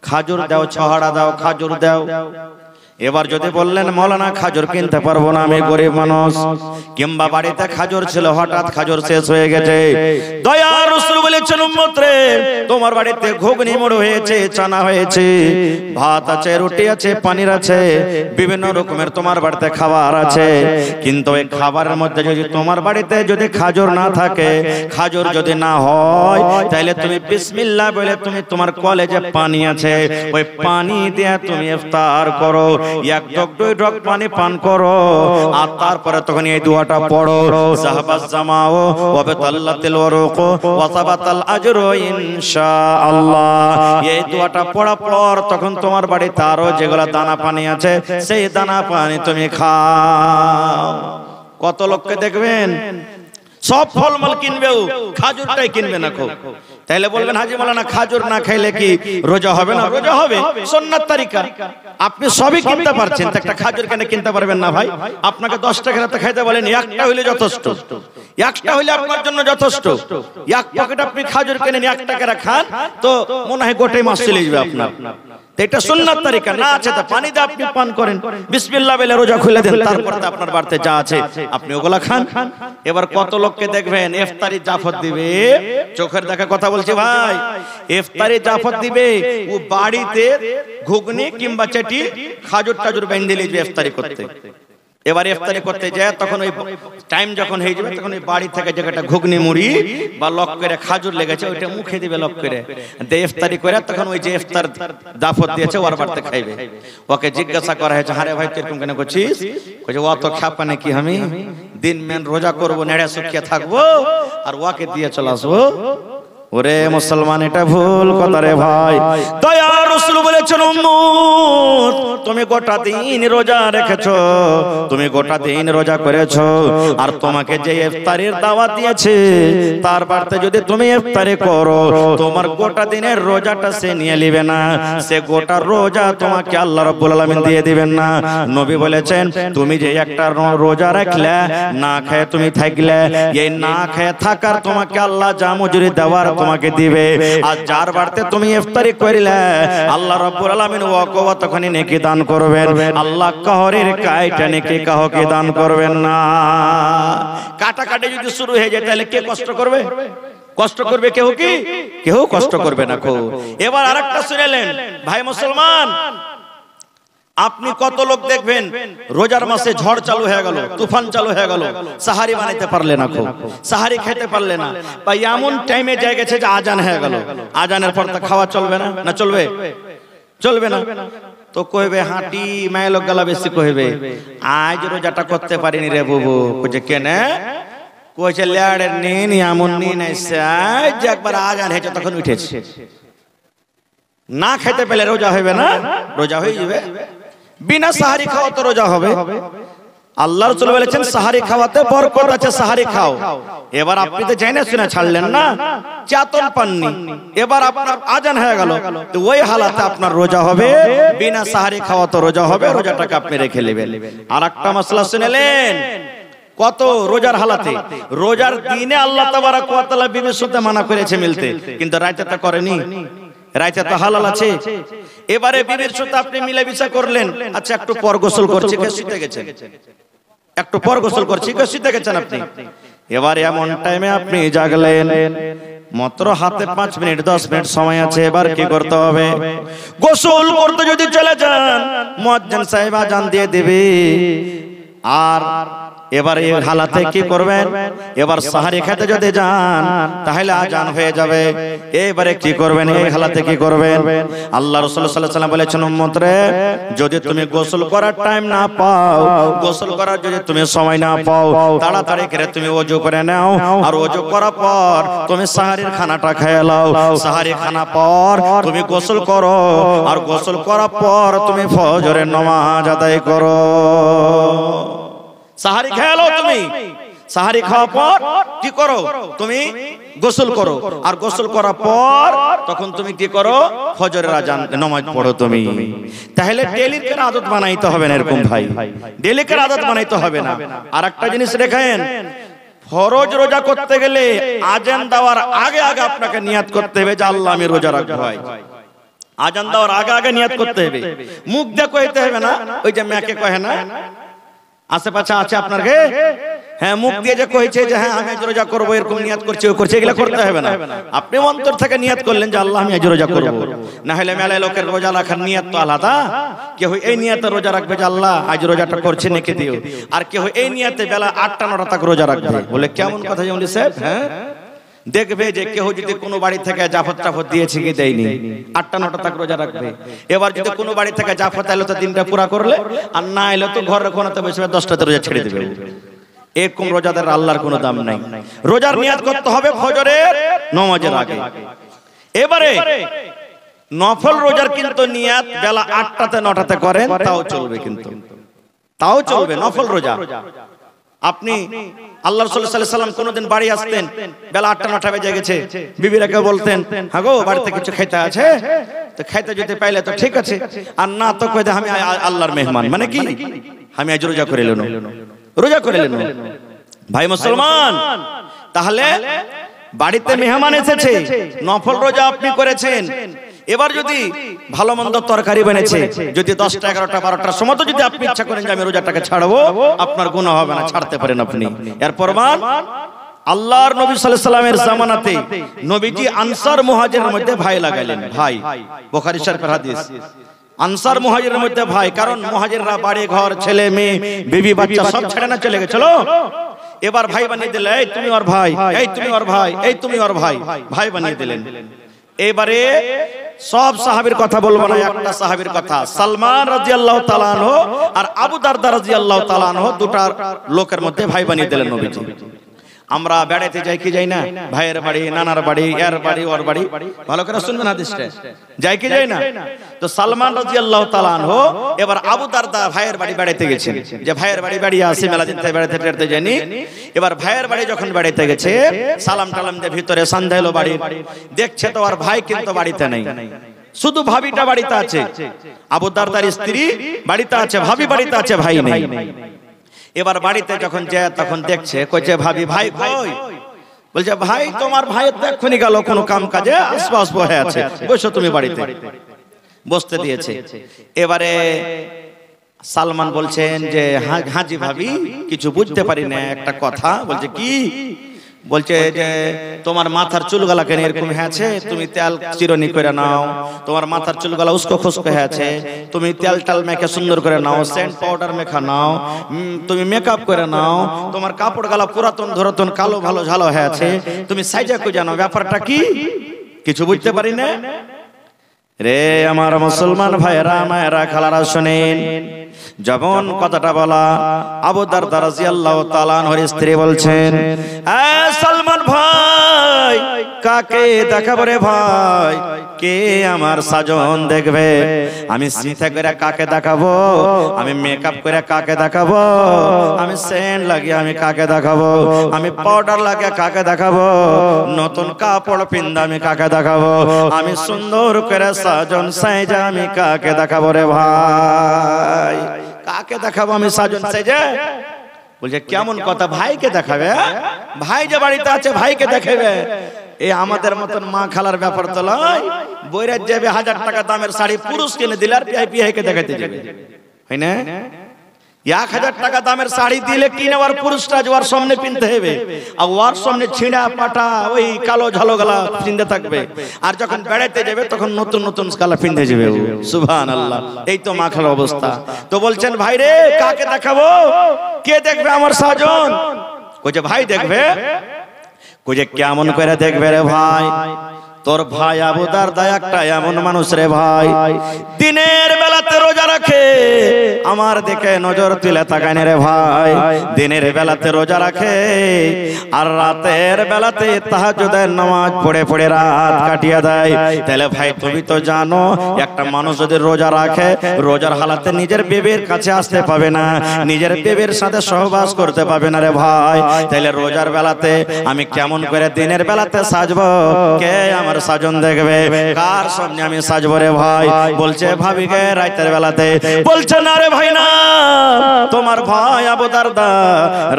খাজুর দাও, ছহাড়া দাও, খাজুর দাও। এবার যদি বললেন মৌলানা খাজুর কিনতে পারবো না, আমি গরিব মানুষ, কিংবা বাড়িতে খাজুর ছিল হঠাৎ খাজুর শেষ হয়ে গেছে, দয়ার রাসূল বলেছেন উম্মত রে, তোমার বাড়িতে ঘুগনি মুড়ি হয়েছে, চানা হয়েছে, ভাত আছে, রুটি আছে, পনির আছে, বিভিন্ন রকমের তোমার বাড়িতে খাবার আছে, কিন্তু এই খাবারের মধ্যে যদি তোমার বাড়িতে যদি খাজুর না থাকে, খাজুর যদি না হয়, তাহলে তুমি বিসমিল্লাহ বলে তুমি তোমার কলেজে পানি আছে, ওই পানি দিয়ে তুমি ইফতার করো, এক ঢোক দুই ঢোক পানি পান করো, আর তারপরে তখন এই দোয়াটা পড়ো, সাহাবাজ জামাও ওয়া বিতাল্লাতিল ওয়ারুক ওয়া সাবাতাল আজরু ইনশাআল্লাহ। এই দোয়াটা পড়ার পর তখন তোমার বাড়িতে আরো যেগুলা দানা পানি আছে, সেই দানা পানি তুমি খাও। কত লোককে দেখবেন সব ফলমূল কিনবেও, খাজুরটাই কিনবে না খুব। তাইলে বলবেন হাজী মাওলানা খাজুর না খাইলে কি রোজা হবে না? রোজা হবে, সুন্নাত তরিকা। আপনি সবই কিনতে পারছেন, তো একটা খাজুর কেন কিনতে পারবেন না ভাই? আপনাকে 10 টাকা রাতে খাইতে বলেন, একটা হইলে যথেষ্ট, একটা হইলে আপনার জন্য যথেষ্ট। এক প্যাকেট আপনি খাজুর কিনেন, 1 টাকা খান, তো মনে হয় গোটাই মাস চলে যাবে আপনার। এটা সুন্নাত তরিকা। না আছে তা পানি দিয়ে আপনি পান করেন, বিসমিল্লাহ বলে রোজা খুলে দেন, তারপর আপনার বাড়িতে যা আছে আপনি ওগুলা খান। এবার কত লোককে দেখবেন ইফতারি জাফর দিবে, চোখের দেখা কথা বলছি ভাই, ইফতারি জাফর দিবে, ও বাড়িতে ঘুগনি কিংবা চাটি খাজুর টাজুর বেঁধে নিয়ে যাবে ইফতারি করতে। এবার ইফতারি করতে যায় তখন ওই টাইম যখন হয়ে যাবে, তখন ওই বাড়ি থেকে যেটা ঘুগনি মুড়ি বা লক করে খাজুর লেগেছে ওইটা মুখে দিবে, লক করে দিয়ে ইফতারি করে তখন ওই যে ইফতার দাফত দিয়েছে ওর বাড়িতে খাইবে। ওকে জিজ্ঞাসা করা হয়েছে, আরে ভাই তুই কেন করছিস? কইছে ও তো খাপা নাকি, আমি দিন মেন রোজা করবো, নেড়ে শুকিয়ে থাকবো, আর ওকে দিয়ে চলে আসবো। ওরে মুসলমান, এটা ভুল কথা রে ভাই। দয়ার রাসূল বলেছেন উম্মত, তুমি গোটা দিন রোজা রেখেছো, তুমি গোটা দিন রোজা করেছো, আর তোমাকে যে ইফতারের দাওয়াত দিয়েছে তার বাড়িতে যদি তুমি ইফতারি করো, তোমার গোটা দিনের রোজাটা সে নিয়ে নেবে না, সে গোটা রোজা তোমাকে আল্লাহ রাব্বুল আলামিন দিয়ে দিবেন না। নবী বলেছেন তুমি যে একটা রোজা রাখলে, না খেয়ে তুমি থাকলে, এই না খেয়ে থাকার তোমাকে আল্লাহ যা মজুরি দেওয়ার তোমাকে দিবে, আর যার বাড়িতে তুমি ইফতারি করিলে আল্লাহ রাব্বুল আলামিন ওয়াকে তখনই নেকি দান করবেন। আল্লাহ কাহরের কাইটা নেকি কাহকে দান করবেন না। কাটাকাটি যদি শুরু হয়ে যায় তাহলে কে কষ্ট করবে? কষ্ট করবে কেউ কি? কেউ কষ্ট করবে না। এবার আরেকটা শুনেলেন ভাই মুসলমান, আপনি কত লোক দেখবেন রোজার মাসে ঝড় চালু হয়ে গেল, তুফান চালু হয়ে গেল, সাহারি বানাইতে পারলে না, সাহারি খেতে পারলে না, বা এমন টাইমে যায় গেছে যে আজান হয়ে গেল, আজানের পর তা খাওয়া চলবে না? না চলবে? চলবে না। তো কইবে হাঁটি মাইল গলা বেশি কইবে, আজ রোজাটা করতে পারিনি রে বুবু। কইছে কেন? কইছে লেড়ের নিন এমন নিন আইছে, আজ একবার আজান হয়েছে তখন উঠেছে। না খেতে পেলে রোজা হবে না? রোজা হয়ে যাবে। বিনা সাহারি খাওয়া তো রোজা হবে। আল্লাহ রাসূল বলেছেন সাহারি খাওয়াতে বরকত আছে, সাহারি খাও। এবার আপনি তো জানেন শুনে ছাড়লেন না, চেতন পাননি, এবার আপনার আজান হয়ে গেল, তো ওই হালাতে আপনার রোজা হবে, বিনা সাহারি খাওয়া তো রোজা হবে, রোজাটাকে আপনি রেখে নেবেন। আর একটা মাসলা শুনেলেন, কত রোজার হালাতে, রোজার দিনে আল্লাহ তাবারক ওয়া তাআলা বিবির সাথে মানা করেছে মিলতে, কিন্তু রাতে তা করেনি। রাইতে তো হালাল আছে। এবারে বিবির সাথে আপনি মিলামিশা করলেন, আচ্ছা একটু পর গোসল করছি, কে শুতে গেছেন, একটু পর গোসল করছি, কে শুতে গেছেন আপনি। এবারে এমন টাইমে আপনি জাগলেন, মাত্র হাতে 5 মিনিট 10 মিনিট সময় আছে, এবার কি করতে হবে? গোসল করতে যদি চলে যান, মুয়াজ্জিন সাহেব আজান দিয়ে দিবে, আর এবার এই হালাতে কি করবেন? এবার সাহারি খেতে যদি যান তাহলে আজান হয়ে যাবে। এবারে কি করবেন? এই হালাতে কি করবেন? আল্লাহ রাসূল সাল্লাল্লাহু আলাইহি ওয়াসাল্লাম বলেছেন উম্মত রে, যদি তুমি গোসল করার টাইম না পাও, গোসল করার যদি তুমি সময় না পাও, তাড়াতাড়ি করে তুমি ওযু করে নাও, আর ওযু করার পর তুমি সাহারির খানাটা খেয়ে নাও। সাহারি খানা পর তুমি গোসল করো, আর গোসল করার পর তুমি ফজরের নামাজ আদায় করো। সাহারি খেয়ে নাও তুমি, সাহারি খাওয়ার পর কি করো? তুমি গোসল করো, আর গোসল করার পর তখন তুমি কি করো? ফজরের আজান নামাজ পড়ো তুমি। তাহলে ডেইলির করে আদত বানাইতে হবে না এরকম ভাই, ডেইলি করে আদত বানাইতে হবে না। আর একটা জিনিস দেখেন, ফরজ রোজা করতে গেলে আজান দেওয়ার আগে আগে আপনাকে নিয়াত করতে হবে যে আল্লাহ আমি রোজা রাখবো। ভাই আজান দেওয়ার আগে আগে নিয়াত করতে হবে, মুখ দিয়ে কইতে হবে না। ওই যে মেয়েকে কহে না আশেপাশে আছে আপনার গে, হ্যাঁ মুখ দিয়ে যে কইছে যে হ্যাঁ আমি আজ রোজা করবো, এরকম নিয়াত করছে ও করছে, এগুলো করতে হবে না। আপনি অন্তর থেকে নিয়াত করলেন যে আল্লাহ আমি আজ রোজা করবো। না হলে মেলায় লোকের রোজা রাখার নিয়াত তো আলাদা। কেউ এই নিয়াতে রোজা রাখবে যে আল্লাহ আজ রোজাটা করছে নেকে দিও, আর কেউ এই নিয়াতে বেলা 8টা 9টা তক রোজা রাখবে। বলে কেমন কথা যেমন সাহেব, হ্যাঁ দেখবে যে কেউ যদি কোনো বাড়ি থেকে জাফর টাফর দিয়েছে কি দেয়নি, 8টা 9টা তক রোজা রাখবে। এবার যদি কোনো বাড়ি থেকে জাফর এলো তো দিনটা পুরা করলে, আর না এলো তো ঘরের কোনাতে বসে 10টাতে রোজা ছেড়ে দেবে। এরকম রোজাদের আল্লাহর কোনো দাম নাই। রোজার নিয়াত করতে হবে ফজরের নামাজের আগে। এবারে নফল রোজার কিন্তু নিয়াত বেলা 8টাতে 9টাতে করেন তাও চলবে, কিন্তু তাও চলবে নফল রোজা। আপনি আল্লাহ রাসূল সাল্লাল্লাহু আলাইহি ওয়াসাল্লাম কোনদিন বাড়ি আসতেন বেলা 8টা 9টা বেজে গেছে, বিবিরাকে বলতেন হ্যাঁ গো বাড়িতে কিছু খেতে আছে, তো খাইতে যদি পাইলে তো ঠিক আছে, আর না তো কইতে আমি আল্লাহর মেহমান, মানে কি আমি আজ রোজা করে এলাম, রোজা করে এলেন। ভাই মুসলমান, তাহলে বাড়িতে মেহমান এসেছে, নফল রোজা আপনি করেছেন। এবার যদি ভালো মন্দ তরকারি বানিয়েছে, যদি 10টা 11টা 12টার সময় তো যদি আপনি ইচ্ছা করেন যে আমি রোজাটাকে ছাড়বো, আপনার গুনাহ হবে না, ছাড়তে পারেন আপনি। এর প্রমাণ আল্লাহর নবী সাল্লাল্লাহু আলাইহি ওয়াসাল্লামের জামানাতে নবীজি আনসার মুহাজিরের মধ্যে ভাই লাগাইলেন। ভাই, বুখারী শরীফের হাদিস। আনসার মুহাজিরের মধ্যে ভাই, কারণ মুহাজিররা বাড়ি ঘর ছেলে মেয়ে বিবি বাচ্চা সব ছেড়ে না চলে গেছিল। এবার ভাই বানিয়ে দিলেন, এই তুমি ওর ভাই, এই তুমি ওর ভাই, এই তুমি ওর ভাই, ভাই বানিয়ে দিলেন। এবারে সব সাহাবীর কথা বলবো না, একটা সাহাবীর কথা, সালমান রাদিয়াল্লাহু তাআলা আনহু আর আবু দারদা রাদিয়াল্লাহু তাআলা আনহু, দুটা লোকের মধ্যে ভাই বানিয়ে দিলেন নবীজি। আমরা বেড়াতে যাই কি যাই না, ভাইয়ের বাড়ি, নানার বাড়ি, এর বাড়ি, ওর বাড়ি, ভালো করে শুনবেন হাদিসটা, যাই কি যাই না। তো সালমান রাদিয়াল্লাহু তাআলা আনহু এবার আবু দারদা ভাইয়ের বাড়ি বেড়াতে গেছেন, যে ভাইয়ের বাড়ি বেড়িয়ে আসি, মেলা দিন থেকে বেড়াতে যায়নি। এবার ভাইয়ের বাড়ি যখন বেড়াতে গেছে, সালাম টালাম দিয়ে ভিতরে সন্ধ্যা এলো, বাড়ি দেখছে তো আর ভাই কিন্তু বাড়িতে নেই, শুধু ভাবিটা বাড়িতে আছে। আবু দারদার স্ত্রী বাড়িতে আছে, ভাবি বাড়িতে আছে, ভাই নেই। এবার বাড়িতে যখন যায় তখন দেখছে, কইছে ভাবি ভাই কই? বলছে ভাই তোমার ভাই তো এক্ষুনি গেল কোনো কাম কাজে, আশপাশ বসে আছে, বসো তুমি বাড়িতে, বসতে দিয়েছে। এবারে সালমান বলছেন যে হাজি ভাবি কিছু বুঝতে পারি না একটা কথা। বলছে কি? বলছে যে তোমার মাথার চুলগুলা কেন এরকম হয়েছে, তুমি তেল চিরনি করে নাও, তোমার মাথার চুলগুলা উস্কো খুস্কো হয়েছে, তুমি তেল টাল মেখে সুন্দর করে নাও, সেন্ট পাউডার মেখা নাও, তুমি মেকআপ করে নাও, তোমার কাপড় গালা পুরাতন ধরাতন কালো ভালো ঝালো হয়েছে, তুমি সাইজা কই জানো, ব্যাপারটা কি? কিছু বুঝতে পারি না রে আমার মুসলমান ভাইরা মায়েরা খালারা শুনেন। যখন কথাটা বলা, আবু দারদা রাদিয়াল্লাহু তাআলা আনহুর স্ত্রী বলছেন, এ সালমান ভাই কাকে দেখাবো রে ভাই, কে আমার সাজন দেখবে? আমি চিন্তা করে কাকে দেখাবো, আমি মেকআপ করে কাকে দেখাবো, আমি সেন্ট লাগিয়ে আমি কাকে দেখাবো, আমি পাউডার লাগিয়ে কাকে দেখাবো, নতুন কাপড় পিন্দা আমি কাকে দেখাবো, আমি সুন্দর করে সাজন সাইজা আমি কাকে দেখাবো রে ভাই, কাকে দেখাবো আমি সাজন সাইজা? বলছে কেমন কথা, ভাইকে দেখাবে? ভাই যে বাড়িতে আছে ভাইকে দেখাবে? এই আমাদের মতন মা খালার ব্যাপার তো নয়। বইরাত যাবে 1000 টাকা দামের শাড়ি পুরুষ কিনে দিলে আর পিআইকে দেখাতে যাবে, হয় না? 1000 টাকা দামের শাড়ি দিলে কিনে আর পুরুষটা ওর সামনে পিনতে হবে, আর ওর সামনে ছিঁড়া পাটা ওই কালো ঝালো গলা পিনতে থাকবে, আর যখন বেড়াতে যাবে তখন নতুন নতুন কালা পিনতে যাবে। সুবহানাল্লাহ, এই তো মা খালার অবস্থা। তো বলছেন ভাই রে কাকে দেখাবো, কে দেখবে আমার সাজন? কইছে ভাই দেখবে। কইছে কেমন করে দেখবে রে ভাই? তোর ভাই আবু দারদা একটা এমন মানুষ রে ভাই, দিনের বেলাতে রোজা রাখে, আমার দিকে নজর তুলে তাকায় না রে ভাই, দিনের বেলাতে রোজা রাখে আর রাতের বেলাতে তাহাজ্জুদের নামাজ পড়ে পড়ে রাত কাটিয়ে দেয়। তাহলে ভাই তুমি তো জানো একটা মানুষ যদি রোজা রাখে, রোজার হালাতে নিজের বেবির কাছে আসতে পাবে না, নিজের বেবির সাথে সহবাস করতে পাবে না রে ভাই। তাহলে রোজার বেলাতে আমি কেমন করে দিনের বেলাতে সাজবো? কে আমার সাজন দেখবে? কার সামনে আমি সাজবো রে ভাই? বলছে ভাবিকে রাতের বেলাতে। বলছে না রে ভাই না, তোমার ভাই আবু দারদা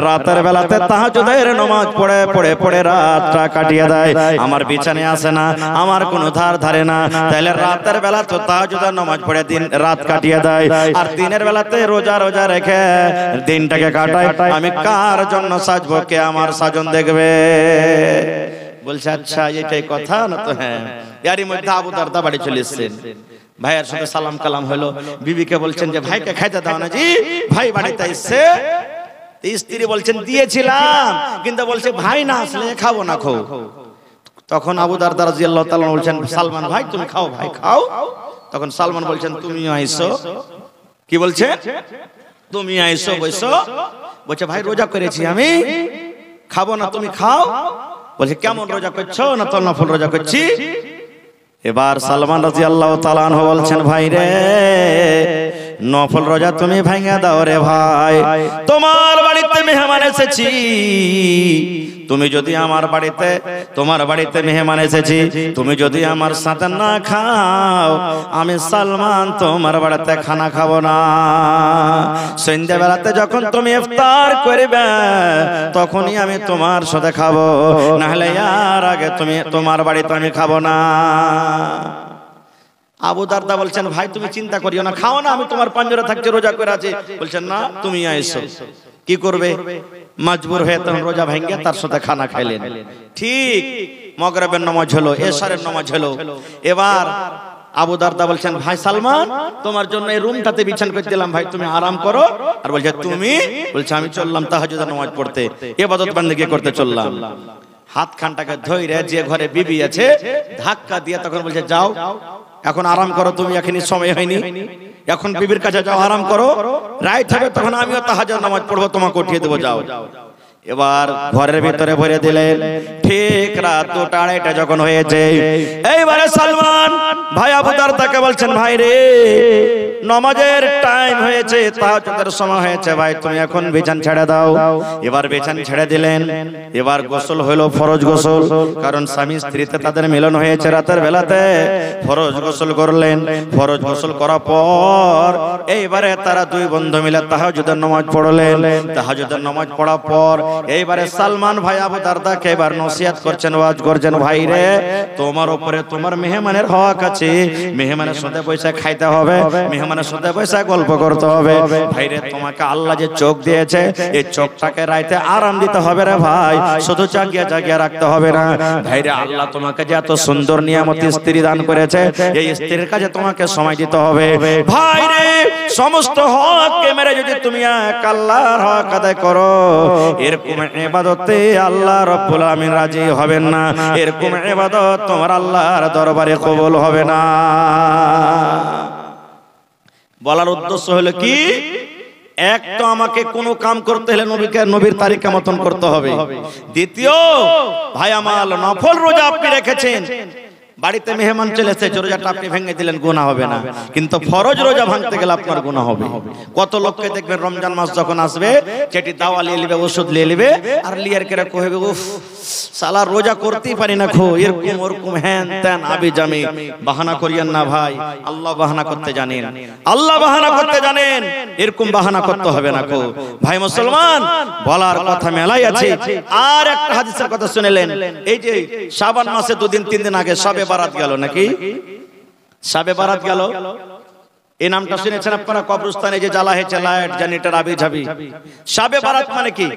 রাতের বেলাতে তাহাজ্জুদের নামাজ পড়ে পড়ে পড়ে রাতটা কাটিয়ে দেয়, আমার বিছানায় আসে না, আমার কোনো ধার ধারে না। তাহলে রাতের বেলা তো তাহাজ্জুদের নামাজ পড়ে দিন রাত কাটিয়ে দেয়, আর দিনের বেলাতে রোজা রোজা রেখে দিনটাকে কাটায়। আমি কার জন্য সাজবো, কে আমার সাজন দেখবে? বলছে আচ্ছা এটাই কথা না তো? হ্যাঁ। এরই মধ্যে আবু দারদা বাড়ি চলে এসেছেন, ভাইয়ের সাথে সালাম কালাম হলো, বিবিকে বলছেন যে ভাইকে খাইতে দাও না। জি ভাই বাড়িতে এসছে। স্ত্রী বলছেন দিয়েছিলাম, কিন্তু বলছে ভাই না আসলে খাবো না। খাও। তখন আবু দারদা রাদিয়াল্লাহু তাআলা বলছেন সালমান ভাই তুমি খাও, ভাই খাও। তখন সালমান বলছেন তুমিও আইছো। কি বলছে? তুমি আইছো বইছো। বলছে ভাই রোজা করেছি আমি, খাবো না, তুমি খাও। বলছে কেমন রোজা করছো? না তো নফল রোজা করছি। এবার সালমান রাদিয়াল্লাহু তাআলা আনহু বলছেন ভাই রে, নফল রোজা তুমি ভাঙা দাও রে ভাই, তোমার বাড়িতে মেহমান এসেছি, তুমি যদি আমার বাড়িতে, তোমার বাড়িতে মেহমান এসেছি, তুমি যদি আমার সাথে না খাও, আমি সালমান তোমার বাড়িতে খানা খাবো না। সন্ধ্যাবেলাতে যখন তুমি ইফতার করবে তখনই আমি তোমার সাথে খাবো, না হলে আর আগে তুমি তোমার বাড়িতে আমি খাবো না। আবু দারদা বলছেন ভাই তুমি চিন্তা করিও না, খাও না, আমি তোমার পাঞ্জরে থাকতে রোজা করে আছি। বলছেন না তুমি আইসো। কি করবে? মজবুর হয়ে তখন রোজা ভাঙ্গে তার সাথে খানা খাইলেন। ঠিক মাগরিবের নামাজ হলো, এশারের নামাজ হলো। এবার আবু দারদা বলছেন ভাই সালমান তোমার জন্য এই রুমটাতে বিছানা করে দিলাম, ভাই তুমি আরাম করো। আর বলছে তুমি? বলছে আমি চললাম তাহাজ্জুদের নামাজ পড়তে, ইবাদত বান্দেগি করতে চললাম। হাত খানটাকে ধইরে যে ঘরে বিবি আছে ধাক্কা দিয়ে তখন বলছে যাও এখন আরাম করো, তুমি এখনই সময় হয়নি, এখন বিবির কাছে যাও আরাম করো, রাইট হবে তখন আমিও তাহাজ্জুদ নামাজ পড়বো, তোমাকে উঠিয়ে দেবো, যাও। এবার ঘরের ভিতরে ভরে দিলেন। ঠিক রাত 2টা 2:30টা যখন হয়েছে, এইবারে সালমান ভাই আবু দারদাকে বলছেন ভাই রে নামাজের টাইম হয়েছে, তাহাজ্জুদের সময় হয়েছে, ভাই তুমি এখন বিছান ছেড়ে দাও। এবার বিছান ছেড়ে দিলেন। এবার গোসল হলো, ফরজ গোসল, কারণ স্বামী স্ত্রীতে তাদের মিলন হয়েছে রাতের বেলাতে। ফরজ গোসল করলেন। ফরজ গোসল করার পর এইবারে তারা দুই বন্ধু মিলে তাহাজ্জুদের নামাজ পড়লেন। তাহাজ্জুদের নামাজ পড়ার পর এইবারে সালমান ভাই আবু দারদাকে এবার নসিহত করছেন, ওয়াজ করছেন, ভাই রে তোমার উপরে তোমার মেহমানের হক আছে, মেহমানের সাথে পয়সা খাইতে হবে, মেহমানের সাথে পয়সা গল্প করতে হবে। ভাই রে তোমাকে আল্লাহ যে চোখ দিয়েছে এই চোখটাকে রাইতে আরাম দিতে হবে রে ভাই, শুধু জাগিয়ে জাগিয়ে রাখতে হবে না। ভাই রে আল্লাহ তোমাকে যে এত সুন্দর নিয়ামত স্ত্রী দান করেছে, এই স্ত্রীর কাছে তোমাকে সময় দিতে হবে। ভাই রে সমস্ত হককে মেরে যদি তুমি এক আল্লাহর হক আদায় করো, এরকম ইবাদতে আল্লাহ রাব্বুল আমিন রাজি হবেন না, এরকম ইবাদত তোমার আল্লাহর দরবারে কবুল হবে না। বলার উদ্দেশ্য হলো কি, এক তো আমাকে কোনো কাম করতে হলে নবীর তারিকা মতন করতে হবে। দ্বিতীয় ভাই আমার নফল রোজা আপনি রেখেছেন, বাড়িতে মেহমান চলেছে, রোজাটা আপনি ভেঙে দিলেন, গুনাহ হবে না, কিন্তু ফরজ রোজা ভাঙতে গেলে আপনার গুনাহ হবে। কত লোককে দেখবেন রমজান মাস যখন আসবে চেটি দাওয়া নিয়ে নেবে, ওষুধ নিয়ে নেবে, আর লিয়ার করে কইবে উফ সালা রোজা করতেই পারি না, খো এরকম ওরকম হ্যান ত্যান আবি জামি। বাহানা করিয়েন না ভাই, আল্লাহ বাহানা করতে জানেন, আল্লাহ বাহানা করতে জানেন, এরকম বাহানা করতে হবে না খো। ভাই মুসলমান বলার কথা মেলাই আছে। আর একটা হাদিসের কথা শুনেলেন, এই যে শাবান মাসে 2 দিন 3 দিন আগে শবে বারাত গেল, নাকি শবে বারাত গেল, এই নামটা শুনেছেন আপনারা? কবরস্থানে যে জ্বালা হয়েছে লাইট জেনারেটর আবি যাবি, শবে বারাত মানে কি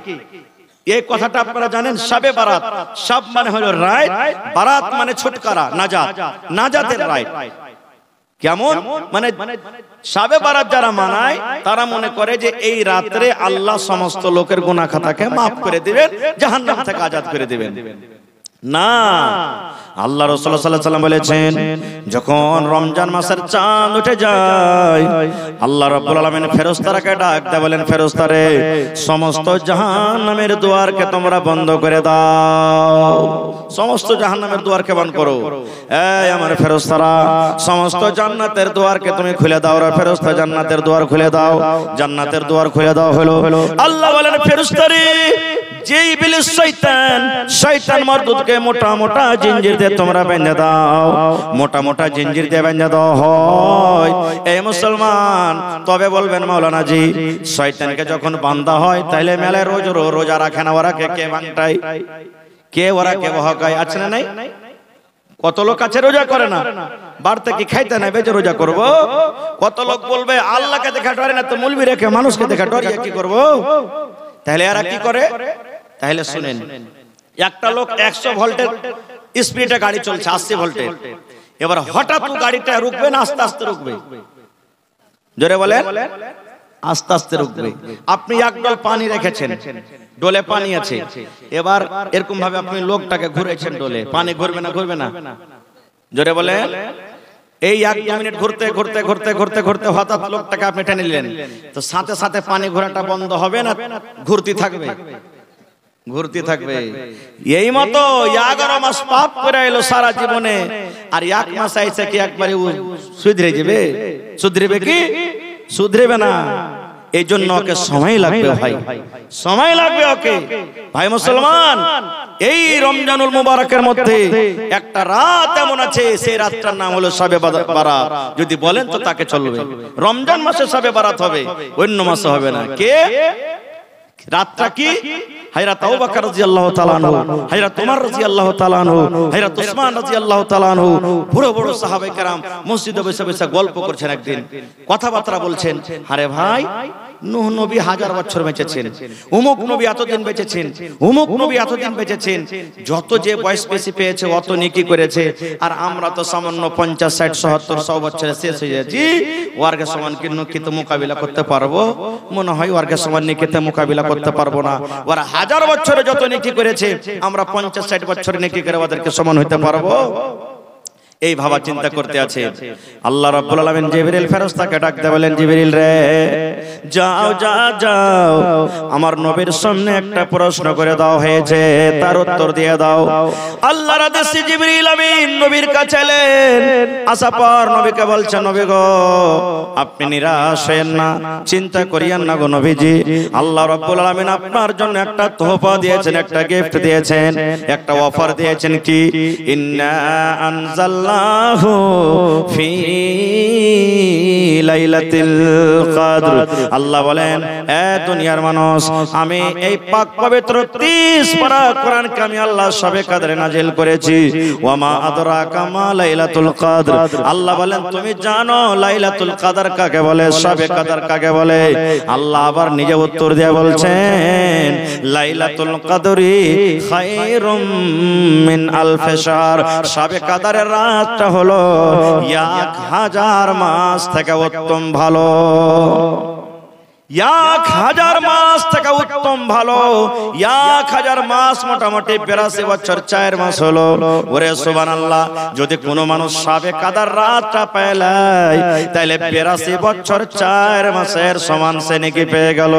এই কথাটা আপনারা জানেন? শবে বারাত, শব মানে হলো রাত, বারাত মানে ছুটকারা, নাজাত, নাজাতের রাত। কেমন মানে শবে বারাত যারা মানায় তারা মনে করে যে এই রাতে আল্লাহ সমস্ত লোকের গুনাহ খাতাকে maaf করে দিবেন, জাহান্নাম থেকে আজাদ করে দিবেন। না, আল্লাহ রাসূল সাল্লাল্লাহু আলাইহি ওয়াসাল্লাম বলেছেন যখন রমজান মাসের চাঁদ উঠে যায় আল্লাহ রাব্বুল আলামিন ফেরেশতাকে ডাক দেয়, বলেন ফেরেশতারে সমস্ত জাহান্নামের দুয়ারকে তোমরা বন্ধ করে দাও, সমস্ত জাহান্নামের দুয়ারকে বন্ধ করো। এই আমার ফেরেশতারা সমস্ত জান্নাতের দুয়ারকে তুমি খুলে দাও রে ফেরেশতা, জান্নাতের দুয়ার খুলে দাও, জান্নাতের দুয়ার খুলে দাও। হলো আল্লাহ বলেন ফেরেশতারে যে ইবলিস শয়তান মরদুদকে মোটা মোটা জিঞ্জির দিয়ে তোমরা বেঁধে দাও, মোটা মোটা জিঞ্জির দিয়ে বেঁধে দাও হয়। এই মুসলমান তবে বলবেন মাওলানা জি শয়তানকে যখন বান্ধা হয় তাহলে মেলায় রোজা রাখে না, ওরা কে ভাঙটাই, কে ওরা কে বহকায়, আছে না নাই? কত লোক আছে রোজা করে না, বাড়তে কি খাইতে নাই বেজে রোজা করব। কত লোক বলবে আল্লাহকে দেখা ডরে না তো মুলবি রেখে মানুষকে দেখা ডরিয়ে কি করব। তাহলে এরা কি করে? তাহলে শুনেন, একটা লোক 100 ভোল্টের স্পিডে গাড়ি চলছে, 80 ভোল্টের, এবার হঠাৎ গাড়িটা রুকবে না আস্তে আস্তে রুকবে? জোরে বলেন, আস্তে আস্তে রুকবে। আপনি এক ডোল পানি রেখেছেন, ডোলে পানি আছে, এবার এরকম ভাবে আপনি লোকটাকে ঘুরেছেন ডোলে, পানি ঘুরবে না ঘুরবে না? জোরে বলেন। এই 1-2 মিনিট ঘুরতে ঘুরতে ঘুরতে ঘুরতে ঘুরতে হঠাৎ লোকটাকে আপনি টেনে নিলেন, তো সাথে সাথে পানি ঘোরাটা বন্ধ হবে না ঘুরতে থাকবে? ঘুরতে থাকবে। এই মতো 11 মাস পাপ করে এলো সারা জীবনে, আর 1 মাস আইছে কি একবারে সুধরে যাবে? সুধরিবে কি? সুধরিবে না। এই জন্য ওকে সময় লাগবে ভাই, সময় লাগবে ওকে ভাই মুসলমান। এই রমজানুল মুবারকের মধ্যে একটা রাত এমন আছে, সেই রাতটার নাম হলো শবে বারাত। যদি বলেন তো তাকে চলবে। রমজান মাসে শবে বারাত হবে, অন্য মাসে হবে না। কে রাতটা কি? হযরত আবু বকর রাদিয়াল্লাহু তাআলা আনহু, হযরত ওমর রাদিয়াল্লাহু তাআলা আনহু, হযরত উসমান রাদিয়াল্লাহু তাআলা আনহু, বড় বড় সাহাবায়ে কেরাম মসজিদে বসে বসে গল্প করছেন, একদিন কথাবার্তা বলছেন। আরে ভাই, নূহ নবী 1000 বছর বেঁচেছেন, অমুক নবী এতদিন বেঁচেছেন, অমুক নবী এতদিন বেঁচেছেন, যত যে বয়স বেশি পেয়েছে অত নেকি করেছে, আর আমরা তো সামান্য 50, 60, 70, 100 বছরে শেষ হয়ে যাচ্ছি। ওয়ার্গের সমান কি নেকিতে মোকাবিলা করতে পারবো? মনে হয় ওয়ার্গের সমান নেকিতে মোকাবিলা করতে পারবো না। ওরা 1000 বছরে যত নেকি করেছে, আমরা 50, 60 বছরে নেকি করে ওদেরকে সমান হতে পারবো? এই ভাবা চিন্তা করতে আছে। আল্লাহ রাব্বুল আলামিন জিবরিল ফেরেশতাকে ডাকতে বলেন, জিবরিল রে যাও যাও, আমার নবীর সামনে একটা প্রশ্ন করে দাও হয়েছে, তার উত্তর দিয়ে দাও। আল্লাহর আদেশে জিবরিল আমিন নবীর কাছে এলেন। আসার পর নবীকে বলছেন, নবী গো আপনি নিরাশ হয়েন না, চিন্তা করিয়েন না গো নবীজি। আল্লাহ রাব্বুল আলামিন আপনার জন্য একটা তোহফা দিয়েছেন, একটা গিফট দিয়েছেন, একটা অফার দিয়েছেন। কি? ইন্না আনজাল ফি লাইলাতুল কদর। আল্লাহ বলেন, এ দুনিয়ার মানুষ, আমি এই পাক পবিত্র 30 পারা কোরআনকে আমি আল্লাহ শবে কদরে নাজিল করেছি। ওয়া মা আদরাকা মা লাইলাতুল কদর। আল্লাহ বলেন, তুমি জানো লাইলাতুল কদর কাকে বলে, শবে কদর কাকে বলে? আল্লাহ আবার নিজে উত্তর দিয়ে বলছেন, লাইলাতুল কদরি খায়রুম মিন আলফি শাহর। শবে কদরের রাতটা হলো 1000 মাস থেকে উত্তম ভালো। 1000 মাস থেকে উত্তম ভালো। 1000 মাস মোটামুটি 82 বছর 4 মাস হলো। ওরে সুবহানাল্লাহ, যদি কোনো মানুষ শবে কদর রাতটা পেলায়, তাহলে 82 বছর 4 মাসের সমান সে নেকি পেয়ে গেল।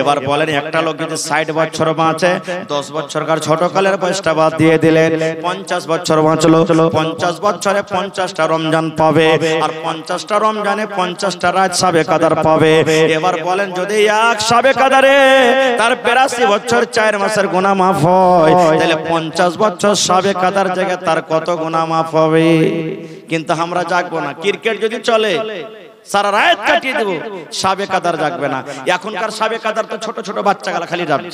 এবার বলেন, একটা লোক যদি 60 বছর বাঁচে, 10 বছরকার ছোটকালের বয়সটা বাদ দিয়ে দিলেন, 50 বছর বাঁচলো, 50 বছরে 50টা রমজান পাবে, আর 50টা রমজানে 50টা রাত শবে কদর পাবে। এবার বলেন, যদি এক শবে কদরে তার 82 বছর 4 মাসের গুনাহ মাফ হয়, তাহলে 50 বছর শবে কদর জায়গায় তার কত গুনাহ মাফ হবে? কিন্তু আমরা জাগবো না। ক্রিকেট যদি চলে, সারা রাত কাটিয়ে দেব, শবে কদর জাগবে না। এখনকার শবে কদর তো ছোট ছোট বাচ্চা গালা খালি যাবে,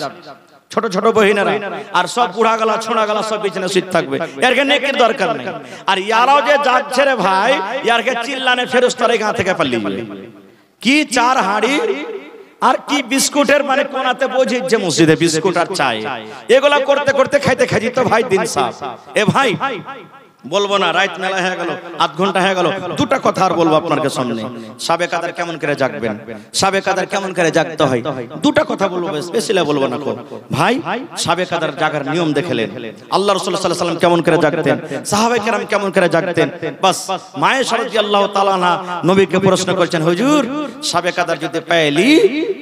ছোট ছোট বহিনেরা, আর সব বুড়া গালা ছোড়া গালা সব বিছানা শুয়ে থাকবে। এরকে নেকির দরকার নেই। আর ইয়ারাও যে জাগছে রে ভাই, ইয়ারকে চিল্লানে ফেরেশতারা এই গা থেকে পালিয়ে যাবে। কি 4 হাঁড়ি আর কি বিস্কুটের মানে কোনাতে বোঝে যে মসজিদে বিস্কুট আর চাই, এগুলা করতে করতে খাইতে খাইতে তো ভাই দিন সাফ। এ ভাই বলবো না, রাত মেলা হয়ে গেল, আধ ঘন্টা হয়ে গেল, দুটা কথা আর বলবো আপনার সামনে। শবে কদর কেমন করে জাগবেন, শবে কদর কেমন করে জাগতে হয়, দুটা কথা বলবো, বেশি বলবো না। ভাই শবে কদর জাগার নিয়ম দেখলেন, আল্লাহ রাসূল সাল্লাল্লাহু আলাইহি ওয়াসাল্লাম কেমন করে জাগতেন, সাহাবায়ে কেরাম কেমন করে জাগতেন। বাস মায়েশা রাদিয়াল্লাহু তাআলা আনহা নবীকে প্রশ্ন করছেন, হুজুর শবে কদর যদি পেলি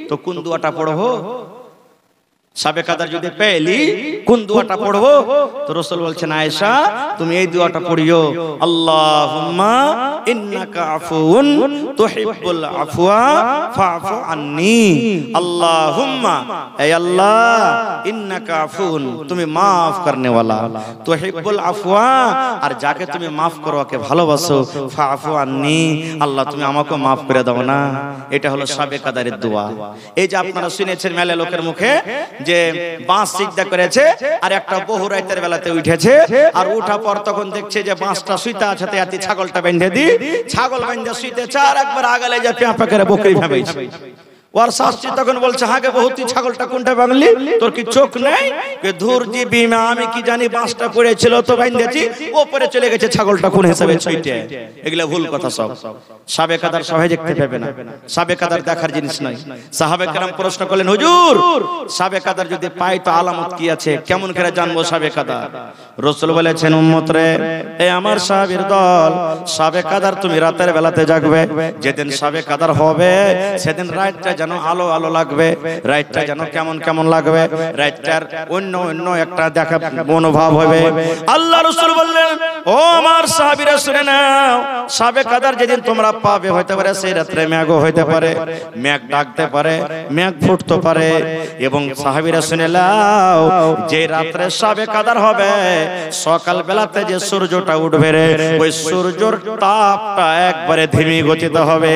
তো কোন দোয়াটা পড়বো? শবে কদর যদি পেলি কোন দোয়াটা পড়বো? তো রাসূল বলছেন আয়েশা তুমি এই দোয়াটা পড়িও, আল্লাহুম্মা ইন্নাকা আফুউন তুহিব্বুল আফওয়া ফাফু আন্নী। আল্লাহুম্মা হে আল্লাহ, ইন্নাকা আফুউন তুমি maaf করনে वाला, তুহিব্বুল আফওয়া আর যাকে তুমি maaf করো ওকে ভালোবাসো, ফাফু আন্নী আল্লাহ তুমি আমাকে maaf করে দাও না। এটা হলো সাবে কাদারের দোয়া। এই যে আপনারা শুনেছেন মেলে লোকের মুখে যে বাঁশ সিজদা করেছে আর একটা বহু রাতের বেলাতে উঠেছে, আর উঠা পর তখন দেখছে যে বাঁশটা শুইতে আছে, তাতে ছাগলটা বেঁধে দি, ছাগল বেঁধে শুইতেছে আর একবার আগালে যে পেঁপা করে বকরি ভাবেছে। ওর শাস্ত্রী তখন বলছে হাগে বহুত ছাগলটা কোনটা বাংলি, তোর কি চোখ নেই? ধুর দিবি মা, আমি কি জানি বাঁশটা পড়েছিল তো বেঁধেছি, ওপরে চলে গেছে ছাগলটা কোন হিসাবে ছুঁইতে। এগুলা ভুল কথা সব। সাবে কাদার সবাই দেখতে পাবে না, সাবে কাদার দেখার জিনিস নয়। সাহাবে কেরাম প্রশ্ন করলেন হুজুর সাবে কাদার যদি পাই তো আলামত কি আছে, কেমন করে জানবো সাবে কাদার? রাসূল বলেছেন উম্মত রে, এই আমার সাহাবীর দল, সাবে কাদার তুমি রাতের বেলাতে জাগবে, যেদিন সাবে কাদার হবে সেদিন রাতটা যেন আলো আলো লাগবে, রাতটা যেন কেমন কেমন লাগবে, রাতটার অন্য অন্য একটা দেখা মনোভাব হবে। আল্লাহ রাসূল বললেন ও আমার সাহাবীরা শুনে নাও, সাবে কাদার যেদিন তোমরা পাবে হতে পারে সেই রাতে মেঘও হইতে পারে, মেঘ ডাকতে পারে, মেঘ ফুটতে পারে, এবং সাহাবীরা শুনে নাও যে রাতে সাবে কাদার হবে সকাল বেলাতে যে সূর্যটা উঠবে রে, ওই সূর্যের তাপটা একবারে ধীমি গতিতে হবে,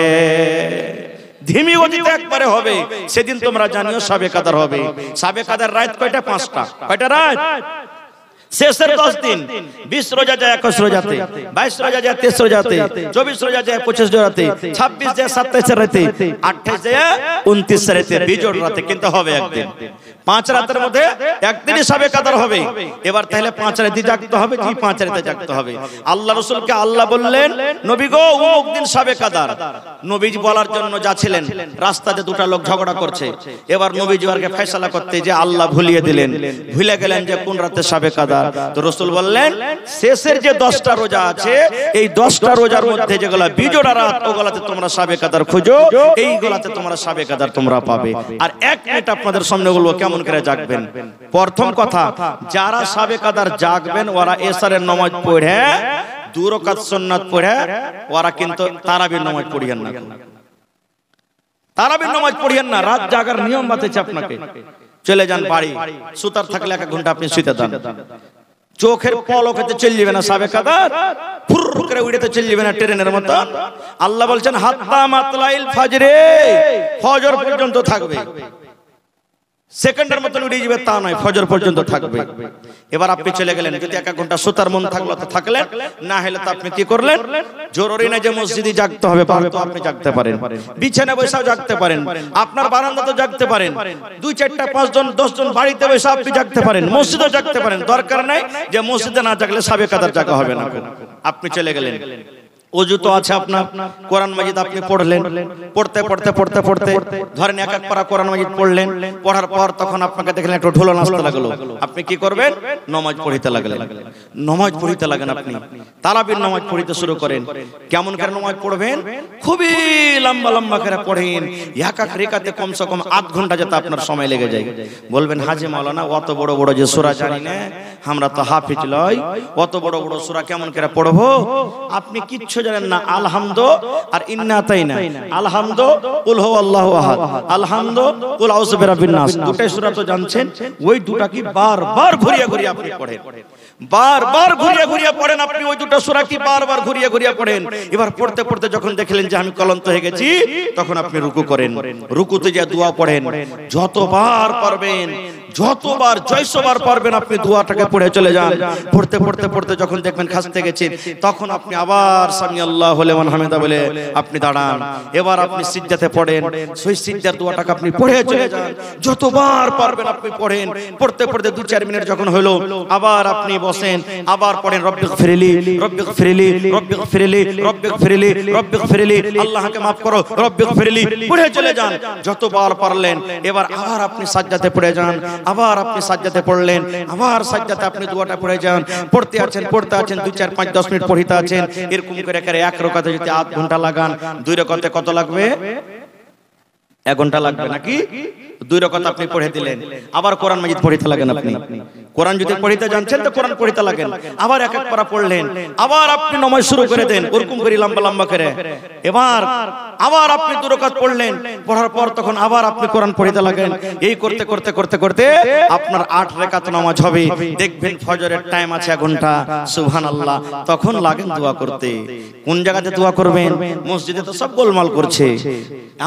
ধীমি গতিতে একবারে হবে। সেদিন তোমরা জানিও সাবে কাদার হবে। সাবে কাদার রাত কয়টা? 5টা। কয়টা রাত? শেষের 10 দিন, 20 রোজা যায় 21 রোজাতে, 22 রোজা যায় 23 রোজাতে, 24 রোজা যায় 25 রোজাতে, 26 যায় 27 রাতে, 28 যায় 29 রাতে, বিজোড় রাতে। কিন্তু হবে একদিন, 5 রাতের মধ্যে একদিনই সাবে কাদার হবে। এবার তাহলে 5 রাতে জাগতে হবে, জি 5 রাতে জাগতে হবে। আল্লাহ রাসূলকে আল্লাহ বললেন নবী গো অমুক দিন সাবে কাদার। নবীজি বলার জন্য যাচ্ছিলেন, রাস্তাতে দুটো লোক ঝগড়া করছে। এবার নবীজি ওরকে ফয়সালা করতে যে আল্লাহ ভুলিয়ে দিলেন, ভুলে গেলেন যে কোন রাতে সাবে কাদার। তো রাসূল বললেন শেষের যে 10টা রোজা আছে, এই 10টা রোজার মধ্যে যেগুলা বিজোড়া রাত, ওগুলাতে তোমরা সাবে কাদার খুঁজো, এইগুলাতে তোমরা সাবে কাদার তোমরা পাবে। আর এক মিনিট আপনাদের সামনে বলবো কেমন করে জাগবেন। প্রথম কথা, যারা সাবে কাদার জাগবেন ওরা এশারের নামাজ পড়ে 2 রাকাত সুন্নাত পড়ে, ওরা কিন্তু তারাবির নামাজ পড়িয়েন না, তারাবির নামাজ পড়িয়েন না। রাত জাগার নিয়ম বাতাইছে আপনাকে। চলে যান বাড়ি, সুতার থাকলে 1 ঘন্টা আপনি শুইতে দেন, চোখের পলকেতে চলে যাবে না সাবে কাদার, ফুর করে উড়েতে চলে যাবে না ট্রেনের মতো। আল্লাহ বলছেন হাত্তা মাতলাইল ফাজরে, ফজর পর্যন্ত থাকবে। সেকেন্ডের মতন উড়ে যাবে তা নয়, ফজর পর্যন্ত থাকবে। এবার আপনি চলে গেলেন, যদি 1 ঘন্টা সুতার মন থাকলো তো থাকলেন, না হলে তো আপনি কি করলেন? জরুরি না যে মসজিদে জাগতে হবে, পারতো আপনি জাগতে পারেন, বিছানা বসেও জাগতে পারেন, আপনার বারান্দাতেও জাগতে পারেন, 2, 4, 5 জন 10 জন বাড়িতে বসে আপনি জাগতে পারেন, মসজিদেও জাগতে পারেন। দরকার নাই যে মসজিদে না জাগলে সাবে কাদার জাগা হবে না। আপনি চলে গেলেন, ওযু তো আছে আপনার, কোরআন মাজিদ আপনি পড়লেন, পড়তে পড়তে পড়তে পড়তে ধরেন 1 পারা কোরআন মাজিদ পড়লেন, পড়ার পর তখন আপনাকে দেখলেন একটু ঢোল নাচতে লাগলো, আপনি কি করবেন? নামাজ পড়িতে লাগলেন, নামাজ পড়িতে লাগেন, আপনি তারাবির নামাজ পড়িতে শুরু করেন। কেমন করে নামাজ পড়বেন? খুবই লম্বা লম্বা করে পড়েন, এক এক রেখাতে কমসে কম 8 ঘন্টা যেতে আপনার সময় লেগে যায়। বলবেন হাজী মাওলানা অত বড় বড় যে সূরা জানি না, আমরা তো হাফিজ লই, অত বড় বড় সূরা কেমন করে পড়বো? আপনি কিচ্ছু জানেন না। আলহামদু আর ইন্না তাইনা, আলহামদু কুল হুয়াল্লাহু আহাদ, আলহামদু কুল আউযু বিরাব্বিন নাস, দুটাই সূরা তো জানছেন। ওই দুটা কি বারবার ঘুরিয়ে ঘুরিয়ে আপনি পড়েন, বারবার ঘুরিয়ে ঘুরিয়ে পড়েন আপনি, ওই দুটো সূরা কি বারবার ঘুরিয়ে ঘুরিয়ে পড়েন। এবার পড়তে পড়তে যখন দেখলেন যে আমি ক্লান্ত হয়ে গেছি, তখন আপনি রুকু করেন, রুকুতে গিয়ে দোয়া পড়েন। যতবার পারবেন, যতবার জয়সবার পারবেন আপনি দোয়াটাকে পড়ে চলে যান। পড়তে পড়তে পড়তে যখন দেখবেন খাসতে গেছেন, তখন আপনি আবার সামি আল্লাহু লিমান হামিদা বলে আপনি দাঁড়ান। এবার আপনি সিজদাতে পড়েন, সেই সিজদার দোয়াটাকে আপনি পড়ে চলে যান। যতবার পারবেন আপনি পড়েন। পড়তে পড়তে 2-4 মিনিট যখন হলো, আবার আপনি বসেন, আবার পড়েন রব্বিগফিরলি রব্বিগফিরলি রব্বিগফিরলি রব্বিগফিরলি রব্বিগফিরলি, আল্লাহকে maaf করো রব্বিগফিরলি, পড়ে চলে যান যতবার পারলেন। এবার আবার আপনি সাজদাতে পড়ে যান, আবার আপনি সাজদাতে পড়লেন, আবার সাজদাতে আপনি দোয়াটা পড়ে যান। পড়তে আছেন 2, 4, 5, 10 মিনিট পড়িতে আছেন। এরকম করে করে 1 রাকাতে যদি 8 ঘন্টা লাগান, 2 রাকাতে কত লাগবে? 1 ঘন্টা লাগবে নাকি? 2 রাকাত আপনি পড়ে দিলেন, আবার কোরআন মাজিদ পড়িতে লাগেন। আপনি কোরআন যদি পড়িতে জানছেন তো কোরআন পড়িতে লাগেন, আবার এক এক পারা পড়লেন, আবার আপনি নামাজ শুরু করে দেন ওরকম করে লম্বা লম্বা করে। এবার আবার আপনি 2 রাকাত পড়লেন, পড়ার পর তখন আবার আপনি কোরআন পড়িতে লাগেন। এই করতে করতে করতে করতে আপনার 8 রাকাত নামাজ হবে। দেখবেন ফজরের টাইম আছে 1 ঘন্টা, সুবহানাল্লাহ। তখন লাগেন দোয়া করতে। কোন জায়গাতে দোয়া করবেন? মসজিদে তো সব গোলমাল করছে।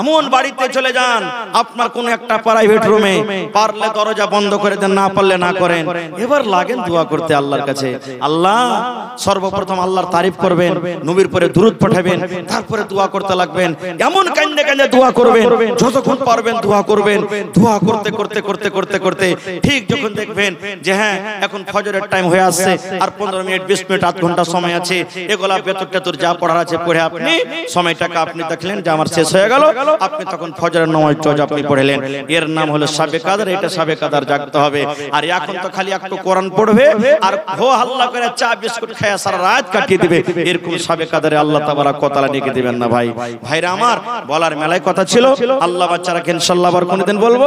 এমন বাড়িতে চলে যান, আপনার কোন একটা প্রাইভেট রুমে, পারলে দরজা বন্ধ করে দেন, না পারলে না করেন। এবার লাগেন দোয়া করতে আল্লাহর কাছে। আল্লাহ, সর্বপ্রথম আল্লাহর তারিফ করবেন, নবীর পরে দুরূদ পাঠাবেন, তারপরে দোয়া করতে লাগবেন। এমন কান্দে কান্দে দোয়া করবেন, যতক্ষণ পারবেন দোয়া করবেন। দোয়া করতে করতে করতে করতে করতে ঠিক যখন দেখবেন যে হ্যাঁ এখন ফজরের টাইম হয়ে আসছে, আর 15 মিনিট 20 মিনিট 8 ঘন্টা সময় আছে, এগুলা বেতর টেতর যা পড়ার আছে পড়ে আপনি সময়টাকে আপনি দেখলেন যে আমার শেষ হয়ে গেল, আপনি তখন ফজরের নামাজ আপনি পড়লেন। এর নাম হলো শাবে কাদর। এটা শাবে কাদর জাগতে হবে। আর এখন তো খালি একটু কোরআন পড়বে আর হো হাল্লা করে চা বিস্কুট খায় সারা রাত কাটিয়ে দিবে। এরকম শাবে কাদরে আল্লাহ তাবারক ওয়া তাআলা নিয়ে দিবেন না ভাই। ভাইরা আমার, বলার মেলায় কথা ছিল, আল্লাহ বাচ্চারা ইনশাআল্লাহ আবার কোনদিন বলবো।